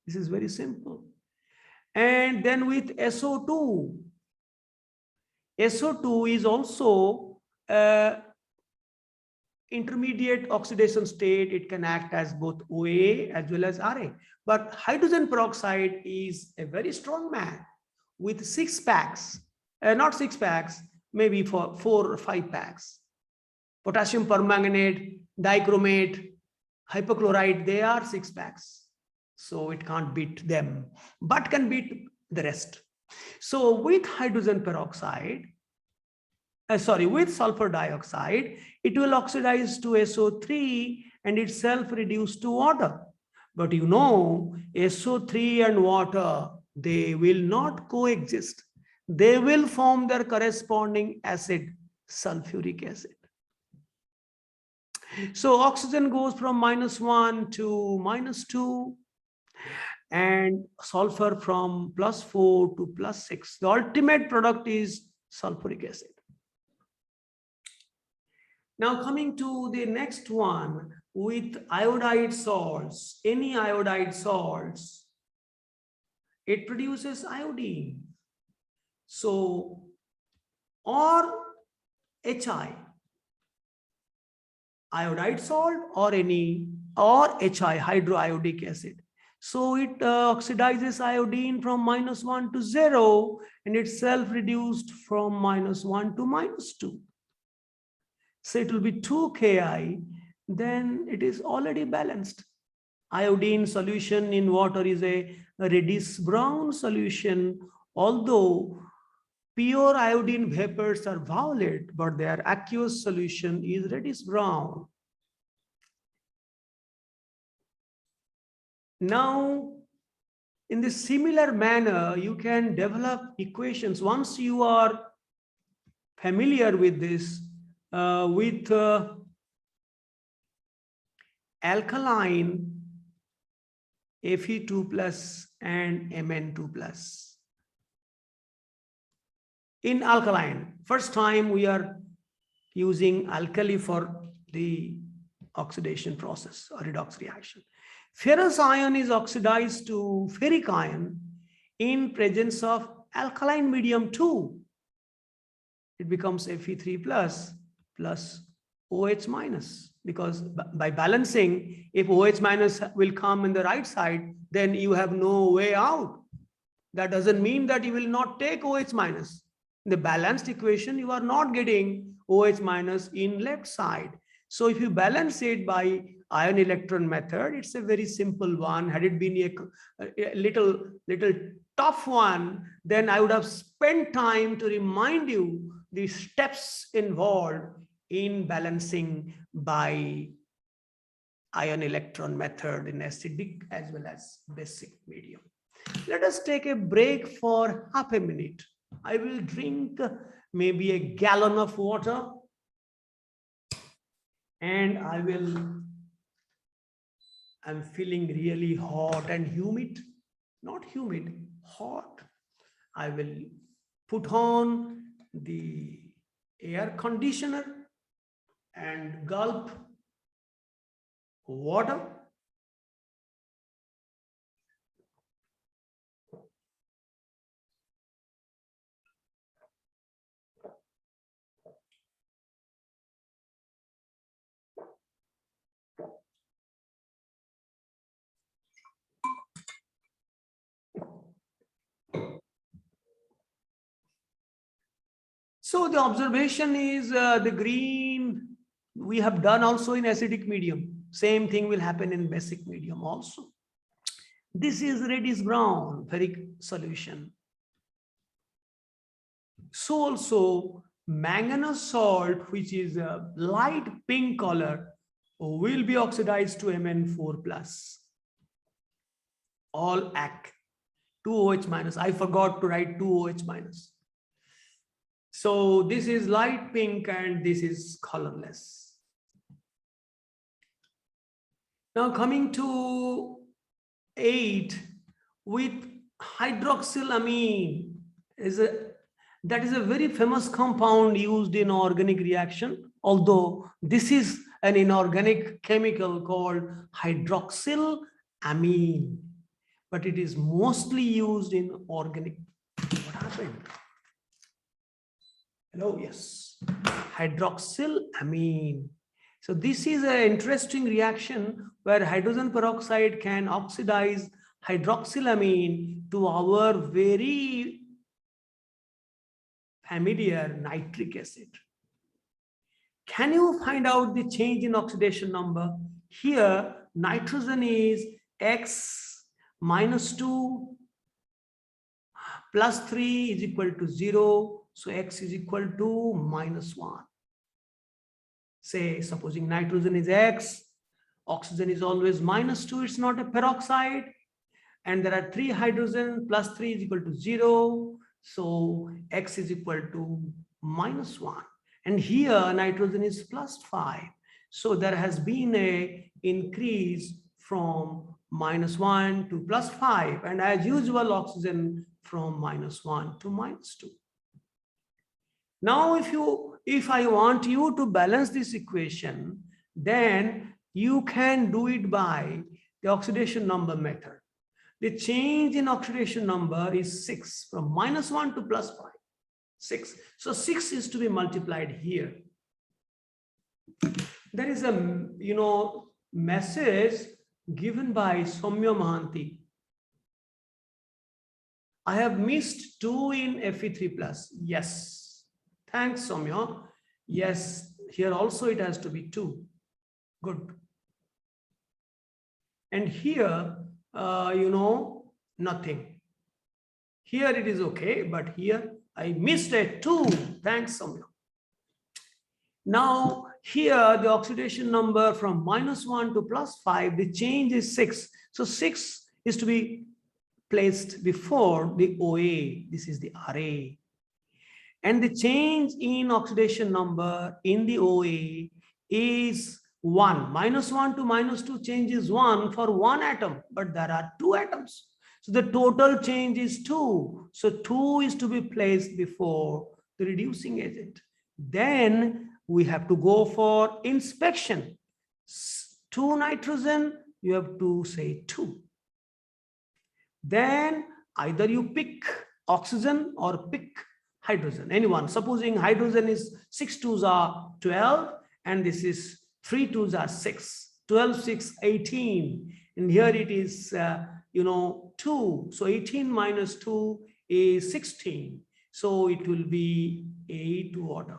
Speaker 1: This is very simple. And then with SO2. SO2 is also intermediate oxidation state. It can act as both OA as well as RA. But hydrogen peroxide is a very strong man with 6 packs, not 6 packs, maybe for 4 or 5 packs. Potassium permanganate, dichromate, hypochlorite, they are 6 packs. So it can't beat them, but can beat the rest. So with hydrogen peroxide, with sulfur dioxide, it will oxidize to SO3 and itself reduce to water. But SO3 and water, they will not coexist. They will form their corresponding acid, sulfuric acid. So oxygen goes from -1 to -2 and sulfur from +4 to +6. The ultimate product is sulfuric acid. Now coming to the next one, with iodide salts, any iodide salts, it produces iodine. So, or HI, iodide salt or HI, hydroiodic acid. So it oxidizes iodine from -1 to 0 and itself reduced from -1 to -2. So it will be 2 Ki, then it is already balanced. Iodine solution in water is a reddish brown solution, although pure iodine vapors are violet, but their aqueous solution is reddish brown. Now, in this similar manner, you can develop equations. Once you are familiar with this, with alkaline Fe2 plus and Mn2 plus. In alkaline, first time we are using alkali for the oxidation process or redox reaction. Ferrous ion is oxidized to ferric ion in presence of alkaline medium too. It becomes Fe3 plus OH minus, because by balancing, if OH minus will come in the right side, then you have no way out. That doesn't mean that you will not take OH minus. In the balanced equation, you are not getting OH minus in left side. So if you balance it by ion electron method, it's a very simple one. Had it been a little tough one, then I would have spent time to remind you the steps involved in balancing by ion electron method in acidic as well as basic medium. Let us take a break for half a minute. I will drink maybe a gallon of water, and I'm feeling really hot and humid, not humid, hot. I will put on the air conditioner and gulp water. So the observation is the green we have done also in acidic medium. Same thing will happen in basic medium also. This is reddish brown ferric solution. So also manganese salt, which is a light pink color, will be oxidized to Mn4 plus. All AC, 2OH minus. I forgot to write 2OH minus. So this is light pink and this is colorless. Now coming to 8, with hydroxylamine, that is a very famous compound used in organic reaction, although this is an inorganic chemical called hydroxylamine, but it is mostly used in organic. What happened? Hello, yes, hydroxylamine. So this is an interesting reaction where hydrogen peroxide can oxidize hydroxylamine to our very familiar nitric acid. Can you find out the change in oxidation number? Here, nitrogen is X minus 2 plus 3 is equal to 0. So X is equal to minus 1. Say, supposing nitrogen is X, oxygen is always minus 2. It's not a peroxide. And there are 3 hydrogen, plus 3 is equal to 0. So X is equal to minus 1. And here nitrogen is plus 5. So there has been a increase from minus 1 to plus 5. And as usual, oxygen from minus 1 to minus 2. Now, if I want you to balance this equation, then you can do it by the oxidation number method. The change in oxidation number is 6, from minus 1 to plus 5, 6. So 6 is to be multiplied here. There is a message given by Soumya Mahanti. I have missed 2 in Fe3 plus. Yes. Thanks, Soumya. Yes, here also it has to be 2. Good. And here, nothing. Here it is okay, but here I missed a 2. Thanks, Soumya. Now, here the oxidation number from minus 1 to plus 5, the change is 6. So 6 is to be placed before the OA. This is the RA. And the change in oxidation number in the OA is 1. Minus 1 to minus 2 change is 1 for 1 atom, but there are 2 atoms. So the total change is 2. So 2 is to be placed before the reducing agent. Then we have to go for inspection. 2 nitrogen, you have to say 2. Then either you pick oxygen or pick hydrogen, anyone. Supposing hydrogen is 6 2s are 12, and this is 3 2s are 6. 12, 6, 18. And here it is, 2. So 18 minus 2 is 16. So it will be 8 water.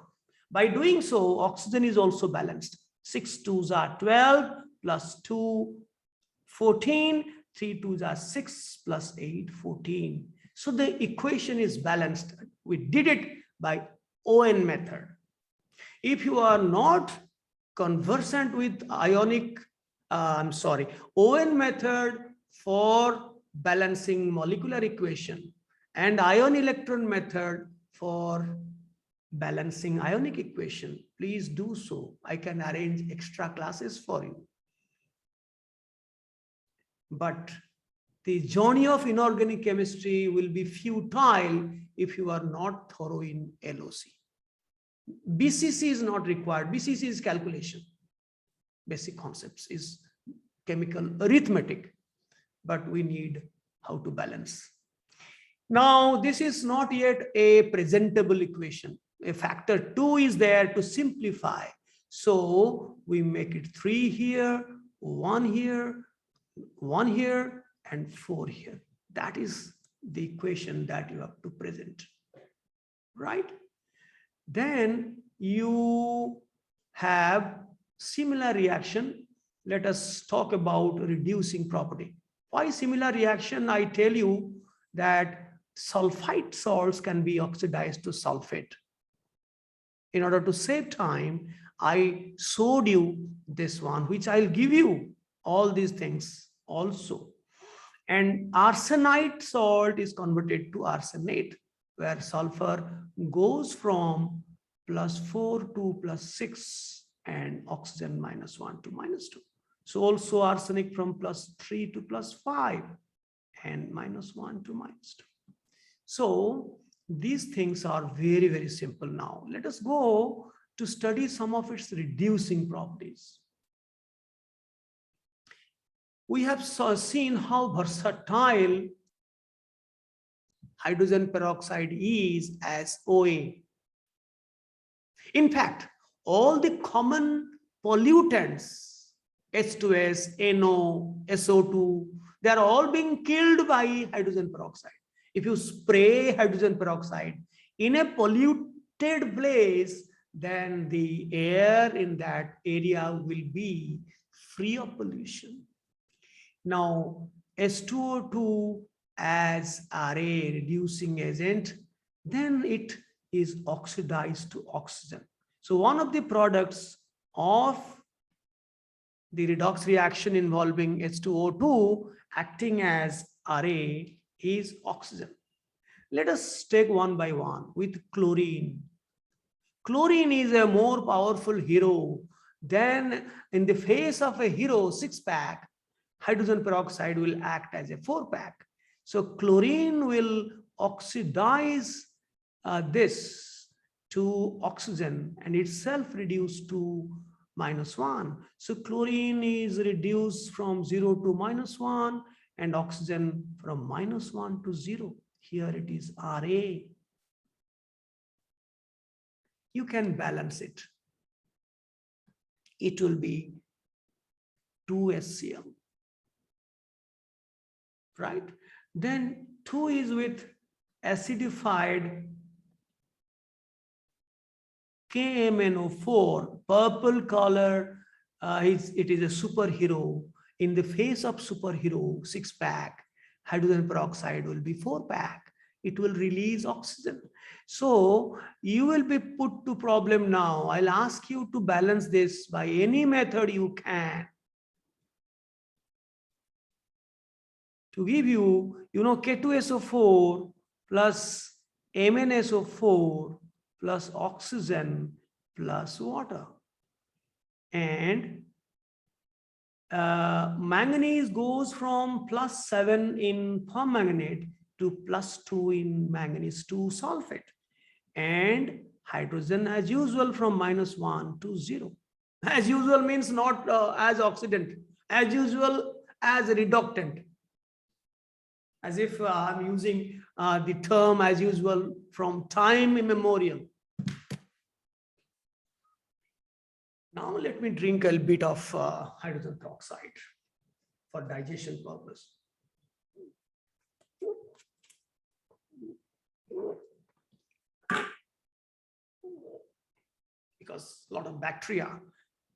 Speaker 1: By doing so, oxygen is also balanced. 6 2s are 12 plus 2, 14. 3 2s are 6 plus 8, 14. So the equation is balanced. We did it by ON method. If you are not conversant with ON method for balancing molecular equation and ion electron method for balancing ionic equation, please do so. I can arrange extra classes for you. But the journey of inorganic chemistry will be futile if you are not thorough in LOC. BCC is not required. BCC is calculation. Basic concepts is chemical arithmetic, but we need how to balance. Now, this is not yet a presentable equation. A factor 2 is there to simplify. So we make it 3 here, 1 here, 1 here, and 4 here. That is the equation that you have to present, right? Then you have similar reaction. Let us talk about reducing property. Why similar reaction? I tell you that sulfite salts can be oxidized to sulfate. In order to save time, I showed you this one, which I'll give you all these things also. And arsenite salt is converted to arsenate, where sulfur goes from +4 to +6 and oxygen -1 to -2. So also arsenic from +3 to +5 and -1 to -2. So these things are very, very simple now. Let us go to study some of its reducing properties. We have seen how versatile hydrogen peroxide is as OA. In fact, all the common pollutants, H2S, NO, SO2, they are all being killed by hydrogen peroxide. If you spray hydrogen peroxide in a polluted place, then the air in that area will be free of pollution. Now, H2O2 as Ra reducing agent, then it is oxidized to oxygen. So one of the products of the redox reaction involving H2O2 acting as Ra is oxygen. Let us take one by one with chlorine. Chlorine is a more powerful hero than in the face of a hero 6-pack. Hydrogen peroxide will act as a 4-pack. So chlorine will oxidize this to oxygen and itself reduced to -1. So chlorine is reduced from 0 to -1 and oxygen from -1 to 0. Here it is Ra. You can balance it. It will be 2HCl. Right? Then 2 is with acidified KMNO4, purple color. It is a superhero. In the face of superhero 6-pack, hydrogen peroxide will be 4-pack. It will release oxygen. So you will be put to problem now. I'll ask you to balance this by any method you can. To give you, K2SO4 plus MnSO4 plus oxygen plus water. And manganese goes from +7 in permanganate to +2 in manganese 2 sulfate. And Hydrogen as usual from -1 to 0. As usual means not as oxidant, as usual as a reductant. As if I'm using the term as usual from time immemorial. Now let me drink a bit of hydrogen peroxide for digestion purpose. Because a lot of bacteria,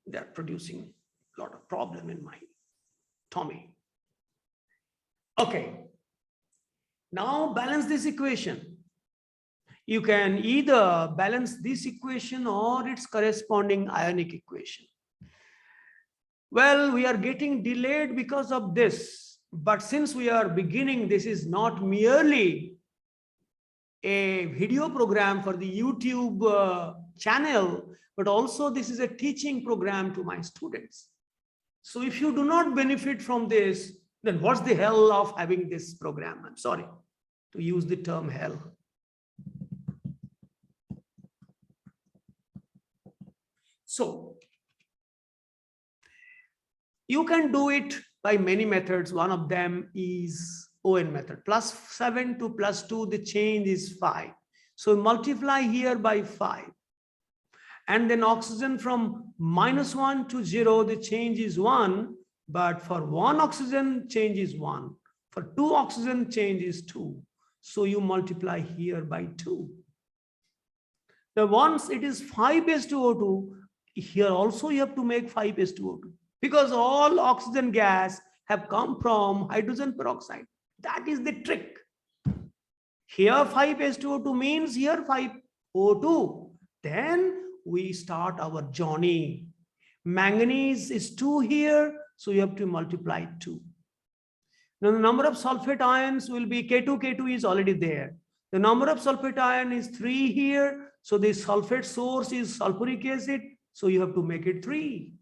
Speaker 1: they're producing a lot of problem in my tummy. Okay. Now balance this equation. You can either balance this equation or its corresponding ionic equation. Well, we are getting delayed because of this, but since we are beginning, this is not merely a video program for the YouTube channel, but also this is a teaching program to my students. So if you do not benefit from this, then what's the hell of having this program? I'm sorry to use the term hell. So you can do it by many methods. One of them is ON method. +7 to +2, the change is 5. So multiply here by 5. And then oxygen from -1 to 0, the change is 1. But for 1 oxygen, change is 1. For 2 oxygen, change is 2. So you multiply here by 2. Now once it is 5H2O2, here also you have to make 5H2O2. Because all oxygen gas have come from hydrogen peroxide. That is the trick. Here 5H2O2 means here 5O2. Then we start our journey. Manganese is 2 here, so you have to multiply 2. Now the number of sulfate ions will be K2. K2 is already there. The number of sulfate ion is 3 here, so the sulfate source is sulfuric acid, so you have to make it 3.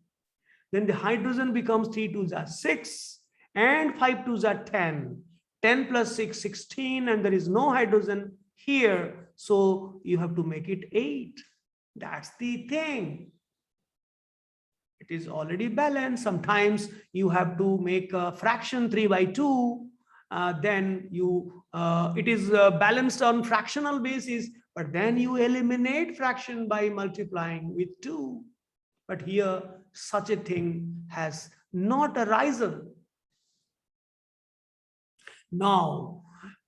Speaker 1: Then the hydrogen becomes 3 2s are 6 and 5 2s are 10. 10 plus 6, 16, and there is no hydrogen here. So you have to make it 8. That's the thing. It is already balanced. Sometimes you have to make a fraction 3 by 2. Then you it is balanced on fractional basis, but then you eliminate fraction by multiplying with 2. But here such a thing has not arisen. Now,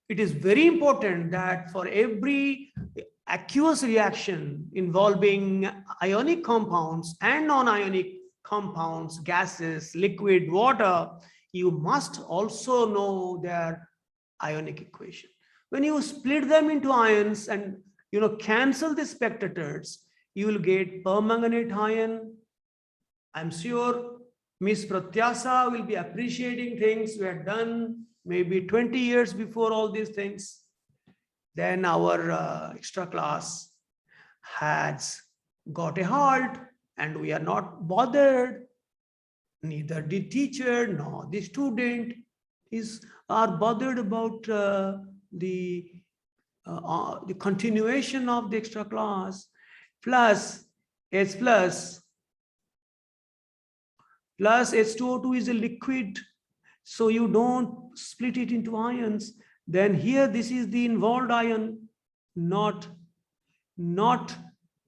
Speaker 1: it is very important that for every aqueous reaction involving ionic compounds and non-ionic compounds, gases, liquid, water, you must also know their ionic equation. When you split them into ions and cancel the spectators, you will get permanganate ion. I'm sure Miss Pratyasa will be appreciating things we had done maybe 20 years before all these things. Then our extra class has got a halt and we are not bothered. Neither the teacher nor the student are bothered about the continuation of the extra class. Plus H plus H2O2 is a liquid, so you don't split it into ions. Then here this is the involved ion, not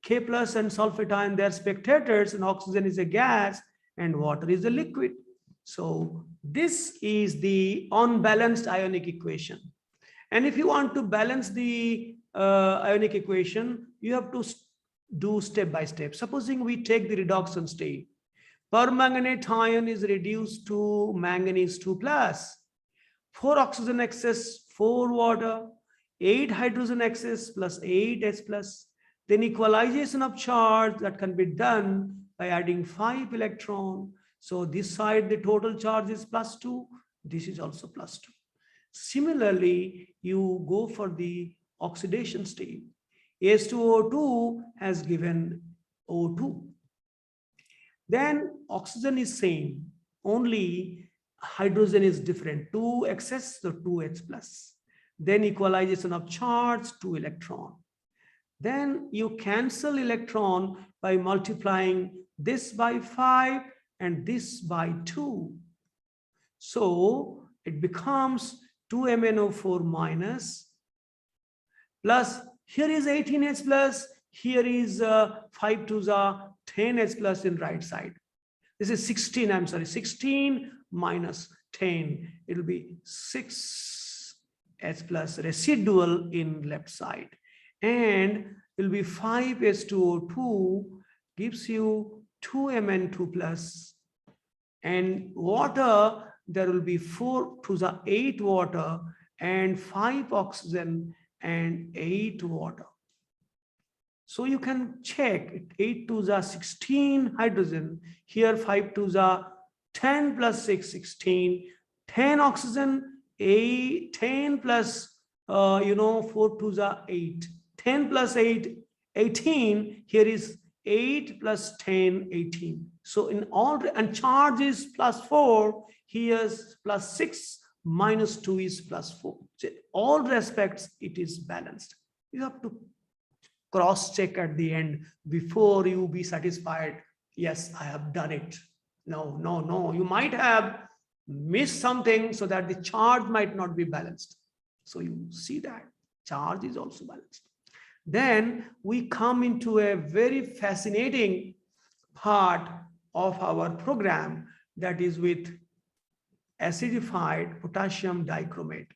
Speaker 1: K plus and sulfate ion. They are spectators, and oxygen is a gas and water is a liquid. So this is the unbalanced ionic equation. And if you want to balance the ionic equation, you have to do step by step. Supposing we take the reduction state. Permanganate ion is reduced to manganese 2 plus. 4 oxygen excess, 4 water, 8 hydrogen excess plus 8 H plus. Then equalization of charge that can be done by adding 5 electron. So this side the total charge is +2. This is also +2. Similarly, you go for the oxidation state. H2O2 has given O2. Then oxygen is same, only hydrogen is different, 2 excess, so 2H plus. Then equalization of charge, 2 electron. Then you cancel electron by multiplying this by 5 and this by 2. So it becomes 2MnO4 minus, plus here is 18H plus, here is 5 2s are 10H plus in right side. This is 16, I'm sorry, 16 minus 10. It will be 6H plus residual in left side. And it will be 5H2O2 gives you 2Mn2 plus. And water, there will be 4 2s are 8 water and 5 oxygen and 8 water. So you can check 8 2s are 16 hydrogen. Here 5 2s are 10 plus 6, 16, 10 oxygen, 8, 10 plus, 4 2s are 8, 10 plus 8, 18. Here is 8 plus 10, 18. So in all, and charge is plus 4, here's plus 6, minus 2 is plus 4. So all respects, it is balanced. You have to cross check at the end before you be satisfied. Yes, I have done it. No, no, no. You might have missed something so that the charge might not be balanced. So you see that charge is also balanced. Then we come into a very fascinating part of our program, that is with acidified potassium dichromate.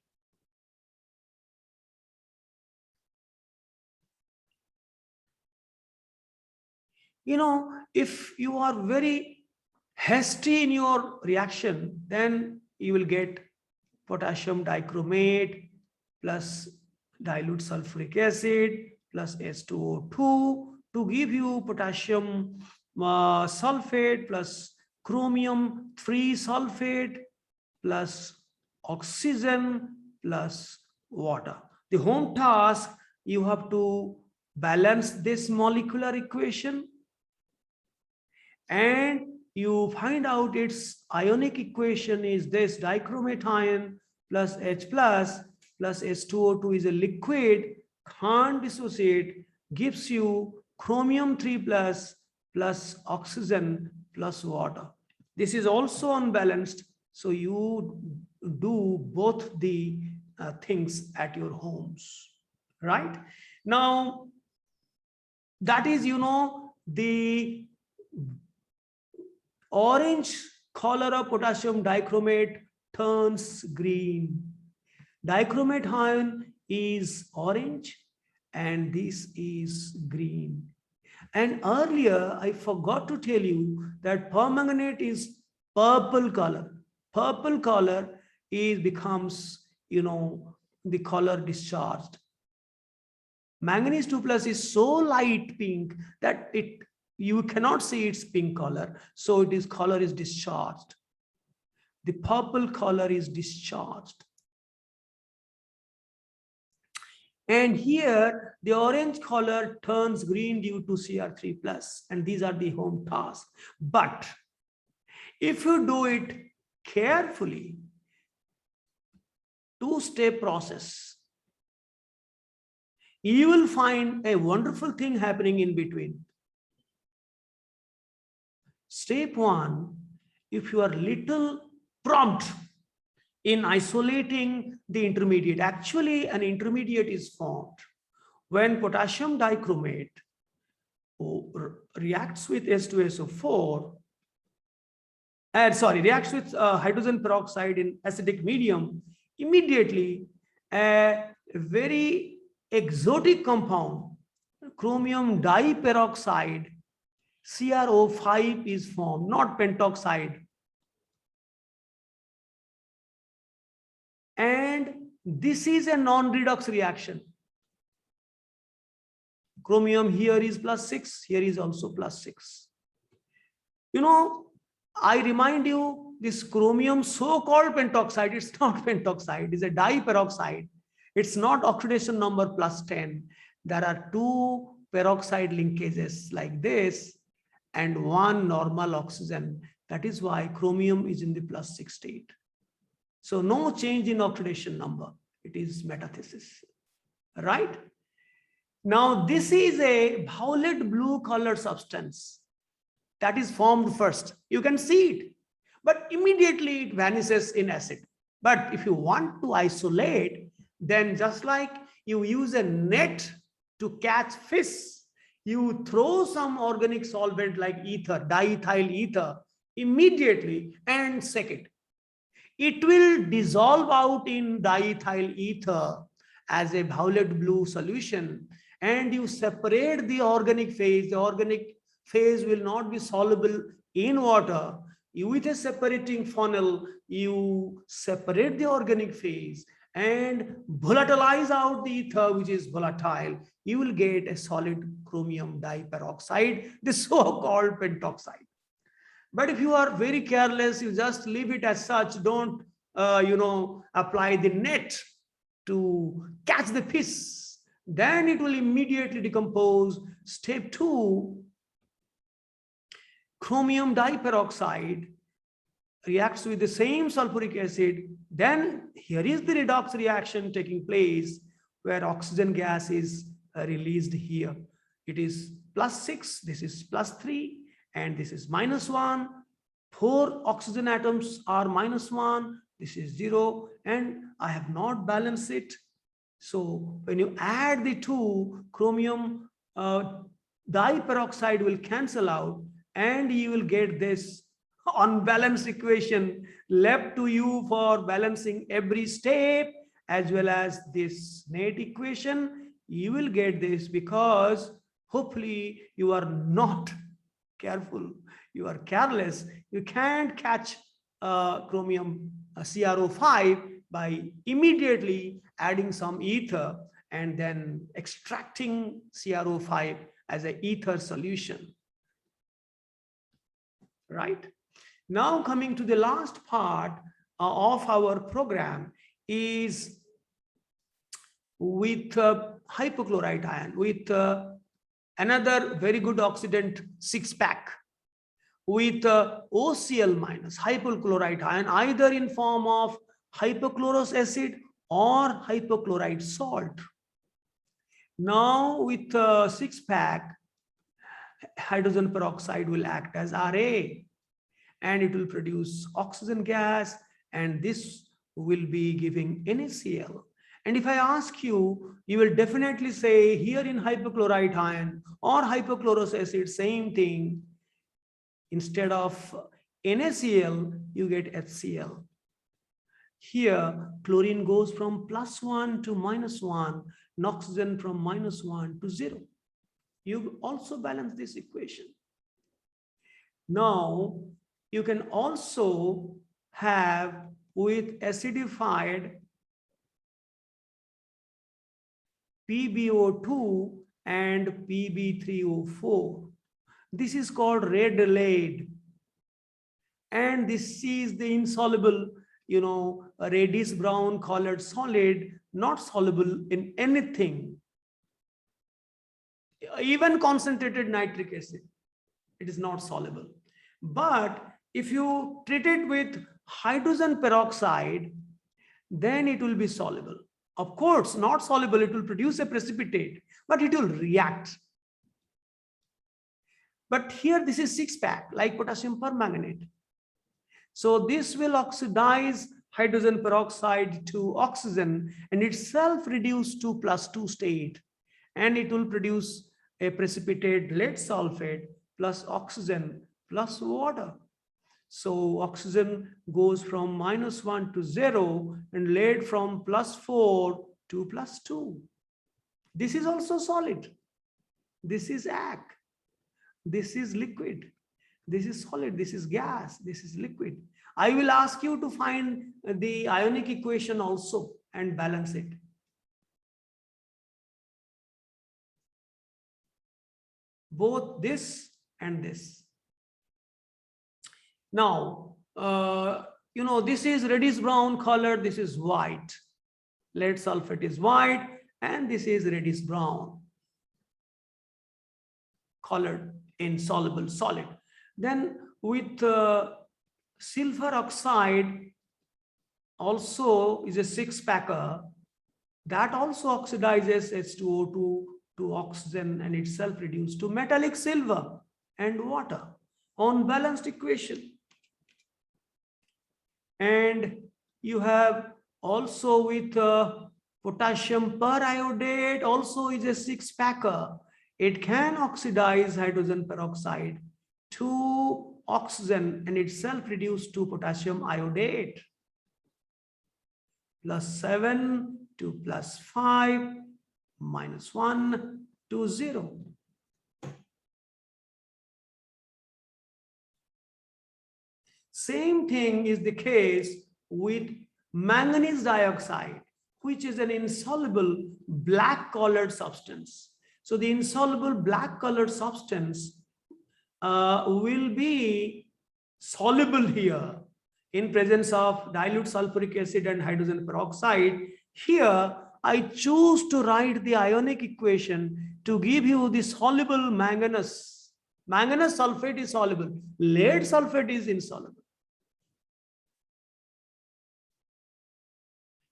Speaker 1: If you are very hasty in your reaction, then you will get potassium dichromate plus dilute sulfuric acid plus H2O2 to give you potassium sulfate plus chromium 3 sulfate plus oxygen plus water. The home task, you have to balance this molecular equation and you find out its ionic equation is this: dichromate ion plus H plus H2O2 is a liquid, can't dissociate, gives you chromium 3 plus oxygen plus water. This is also unbalanced, so you do both the things at your homes, right? Now, that is, the orange color of potassium dichromate turns green. Dichromate ion is orange and this is green. And earlier I forgot to tell you that permanganate is purple color. Purple color becomes, the color discharged. Manganese 2 plus is so light pink that you cannot see its pink color. So color is discharged. The purple color is discharged. And here the orange color turns green due to Cr3 plus, and these are the home tasks. But if you do it carefully, two-step process, you will find a wonderful thing happening in between. Step 1, if you are little prompt in isolating the intermediate, actually an intermediate is formed when potassium dichromate reacts with H2SO4, reacts with hydrogen peroxide in acidic medium. Immediately a very exotic compound, chromium diperoxide, CrO5 is formed, not pentoxide. And this is a non-redox reaction. Chromium here is +6, here is also +6. I remind you, this chromium so-called pentoxide, it's not pentoxide, it's a diperoxide. It's not oxidation number +10. There are 2 peroxide linkages like this and 1 normal oxygen. That is why chromium is in the +6 state. So no change in oxidation number. It is metathesis, right? Now this is a violet blue colored substance that is formed first. You can see it, but immediately it vanishes in acid. But if you want to isolate, then just like you use a net to catch fish, you throw some organic solvent like ether, diethyl ether, immediately and shake it. It will dissolve out in diethyl ether as a violet blue solution, and you separate the organic phase. The organic phase will not be soluble in water. With a separating funnel, you separate the organic phase and volatilize out the ether, which is volatile. You will get a solid chromium diperoxide, the so-called pentoxide. But if you are very careless, you just leave it as such, don't apply the net to catch the fish, then it will immediately decompose. Step 2, chromium diperoxide reacts with the same sulfuric acid. Then here is the redox reaction taking place, where oxygen gas is released here. It is +6, this is +3, and this is -1. 4 oxygen atoms are -1, this is 0, and I have not balanced it. So when you add the two, chromium diperoxide will cancel out, and you will get this unbalanced equation left to you for balancing every step, as well as this net equation. You will get this because hopefully you are not careful, you are careless. You can't catch chromium CrO5 by immediately adding some ether and then extracting CrO5 as an ether solution. Right? Now coming to the last part of our program is with hypochlorite ion, with another very good oxidant 6-pack, with OCl minus hypochlorite ion, either in form of hypochlorous acid or hypochlorite salt. Now with 6-pack, hydrogen peroxide will act as Ra, and it will produce oxygen gas, and this will be giving NaCl. And if I ask you, you will definitely say here in hypochlorite ion or hypochlorous acid, same thing. Instead of NaCl, you get HCl. Here, chlorine goes from +1 to -1, and oxygen from -1 to 0. You also balance this equation. Now, you can also have with acidified PbO2 and Pb3O4. This is called red lead, and this is the insoluble, a reddish brown colored solid, not soluble in anything, even concentrated nitric acid. It is not soluble. But if you treat it with hydrogen peroxide, then it will be soluble. Of course, not soluble, it will produce a precipitate, but it will react. But here this is 6-pack, like potassium permanganate. So this will oxidize hydrogen peroxide to oxygen and itself reduce to +2 state, and it will produce a precipitate lead sulfate plus oxygen plus water. So oxygen goes from -1 to 0 and lead from +4 to +2. This is also solid. This is aqu. This is liquid. This is solid. This is gas. This is liquid. I will ask you to find the ionic equation also and balance it. Both this and this. Now, this is reddish brown color. This is white. Lead sulfate is white, and this is reddish brown colored insoluble solid. Then with silver oxide also is a 6-packer that also oxidizes H2O2 to oxygen and itself reduced to metallic silver and water on balanced equation. And you have also with potassium periodate also is a 6-packer. It can oxidize hydrogen peroxide to oxygen and itself reduced to potassium iodate. +7 to +5, -1 to 0. Same thing is the case with manganese dioxide, which is an insoluble black colored substance. So the insoluble black colored substance will be soluble here in presence of dilute sulfuric acid and hydrogen peroxide. Here, I choose to write the ionic equation to give you the soluble manganese. Manganese sulfate is soluble. Lead sulfate is insoluble.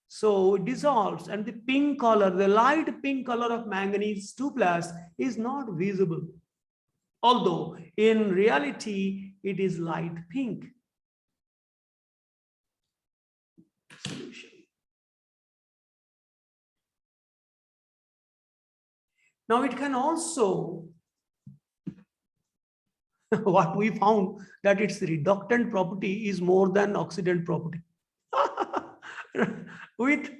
Speaker 1: So it dissolves, and the pink color, the light pink color of manganese 2+ is not visible. Although in reality, it is light pink. Solution. Now it can also, what we found that its reductant property is more than oxidant property. With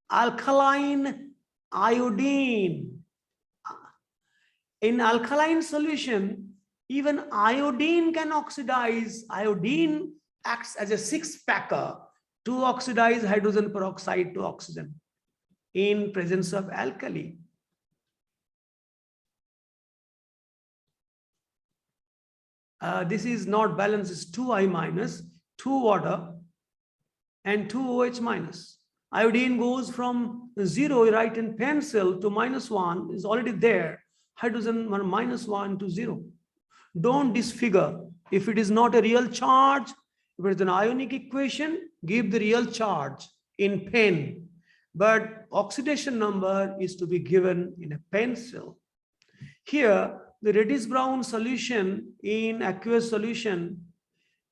Speaker 1: alkaline iodine. In alkaline solution, even iodine can oxidize. Iodine acts as a 6-packer to oxidize hydrogen peroxide to oxygen in presence of alkali. This is not balanced, it's 2I-, 2 water, and 2 OH-. Iodine goes from 0, you write in pencil, to -1 is already there. Hydrogen -1 to 0. Don't disfigure. If it is not a real charge, if it is an ionic equation, give the real charge in pen. But oxidation number is to be given in a pencil. Here, the reddish-brown solution in aqueous solution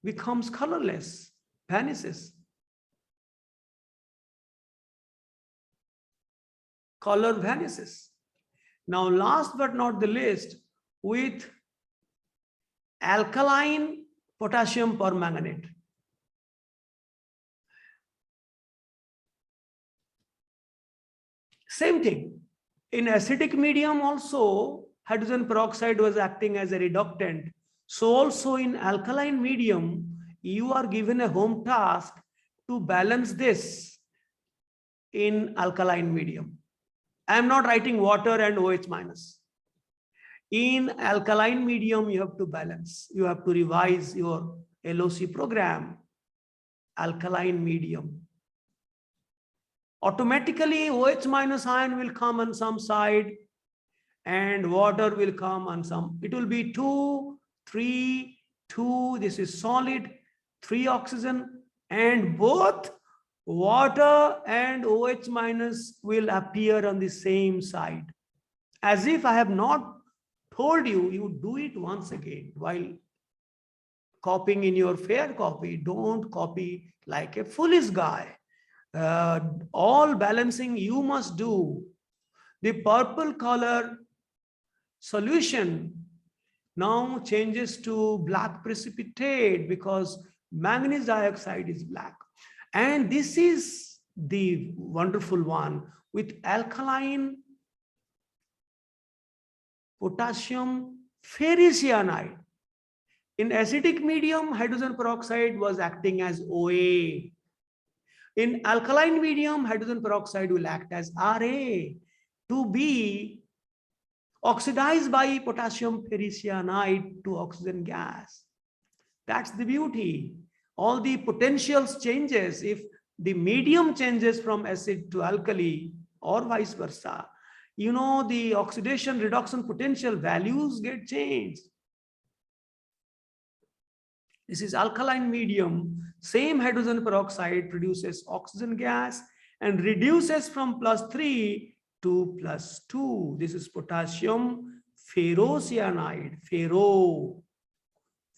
Speaker 1: becomes colorless, vanishes. Color vanishes. Now, last but not the least, with alkaline potassium permanganate. Same thing. In acidic medium also, hydrogen peroxide was acting as a reductant. So also in alkaline medium, you are given a home task to balance this in alkaline medium. I am not writing water and OH-. In alkaline medium, you have to balance. You have to revise your LOC program. Alkaline medium. Automatically, OH- ion will come on some side and water will come on some. It will be 2, 3, 2. This is solid, 3 oxygen, and both water and OH- will appear on the same side. As if I have not told you, you do it once again. While copying in your fair copy, don't copy like a foolish guy. All balancing you must do. The purple color solution now changes to black precipitate because manganese dioxide is black. And this is the wonderful one with alkaline potassium ferricyanide. In acidic medium, hydrogen peroxide was acting as OA. In alkaline medium, hydrogen peroxide will act as Ra to be oxidized by potassium ferricyanide to oxygen gas. That's the beauty. All the potentials changes if the medium changes from acid to alkali or vice versa. You know, the oxidation reduction potential values get changed. This is alkaline medium. Same hydrogen peroxide produces oxygen gas and reduces from +3 2 plus 2. This is potassium ferrocyanide,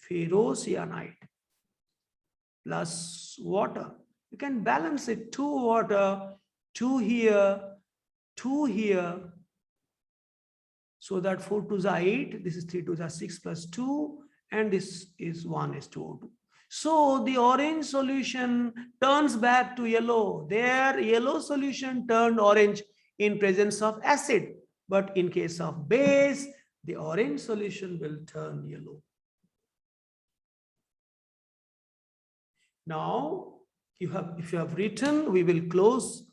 Speaker 1: ferrocyanide plus water. You can balance it, 2 water, 2 here, 2 here. So that 4 2s are 8. This is 3 2s are 6 plus 2. And this is 1 is 2O2. So the orange solution turns back to yellow. Their yellow solution turned orange in presence of acid. But in case of base, the orange solution will turn yellow. Now, if you have written, we will close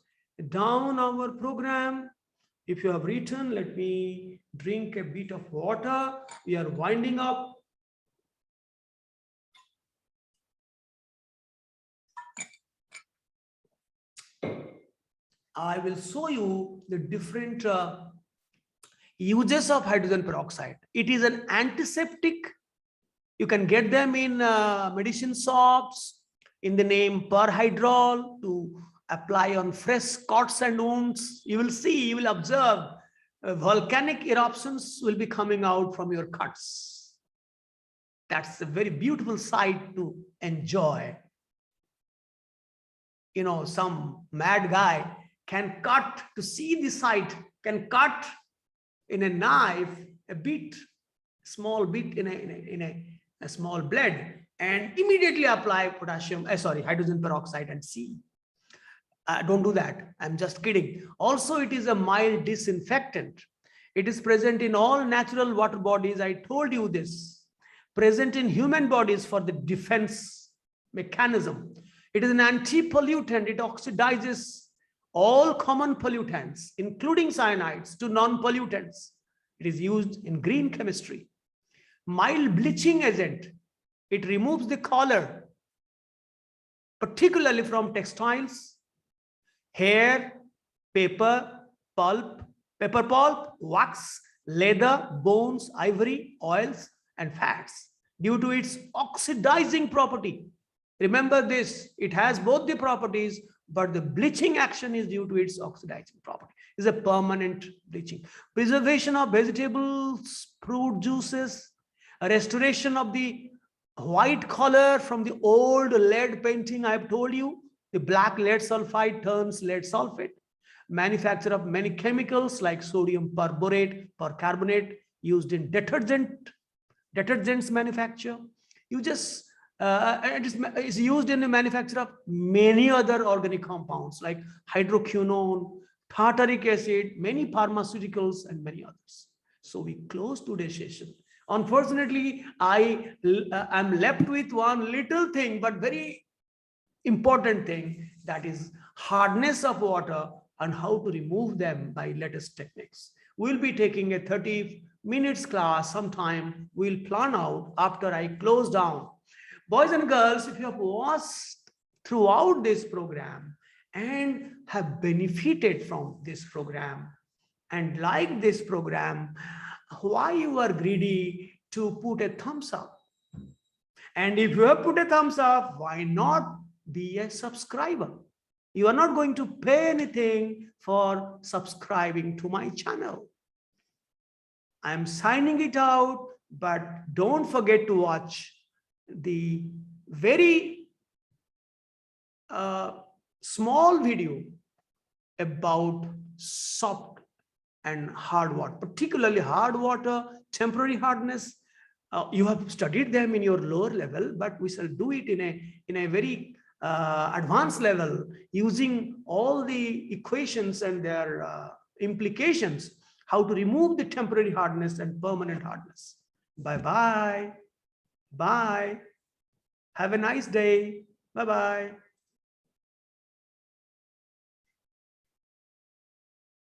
Speaker 1: down our program. If you have written, let me drink a bit of water. We are winding up. I will show you the different uses of hydrogen peroxide. It is an antiseptic. You can get them in medicine shops in the name perhydrol to apply on fresh cuts and wounds. You will see, you will observe volcanic eruptions will be coming out from your cuts. That's a very beautiful sight to enjoy. You know, some mad guy can cut to see the site, can cut in a knife a bit, small bit in a small blade, and immediately apply hydrogen peroxide and see. Don't do that. I'm just kidding. Also, it is a mild disinfectant. It is present in all natural water bodies. I told you this. Present in human bodies for the defense mechanism. It is an anti-pollutant. It oxidizes all common pollutants, including cyanides, to non-pollutants. It is used in green chemistry. Mild bleaching agent. It removes the color, particularly from textiles, hair, paper pulp, wax, leather, bones, ivory, oils, and fats, due to its oxidizing property. Remember this, it has both the properties, but the bleaching action is due to its oxidizing property. It's a permanent bleaching. Preservation of vegetables, fruit juices, a restoration of the white color from the old lead painting. I've told you, the black lead sulfide turns lead sulfate. Manufacture of many chemicals like sodium percarbonate used in detergents manufacture. You just it is used in the manufacture of many other organic compounds like hydroquinone, tartaric acid, many pharmaceuticals, and many others. So we close today's session. Unfortunately, I am left with one little thing, but very important thing, that is hardness of water and how to remove them by latest techniques. We'll be taking a 30 minutes class sometime. We'll plan out after I close down. Boys and girls, if you have watched throughout this program and have benefited from this program and like this program, why you are greedy to put a thumbs up? And if you have put a thumbs up, why not be a subscriber? You are not going to pay anything for subscribing to my channel. I'm signing it out, but don't forget to watch the very small video about soft and hard water, particularly hard water, temporary hardness. You have studied them in your lower level, but we shall do it in a very advanced level using all the equations and their implications, how to remove the temporary hardness and permanent hardness. Bye-bye. Bye. Have a nice day. Bye-bye.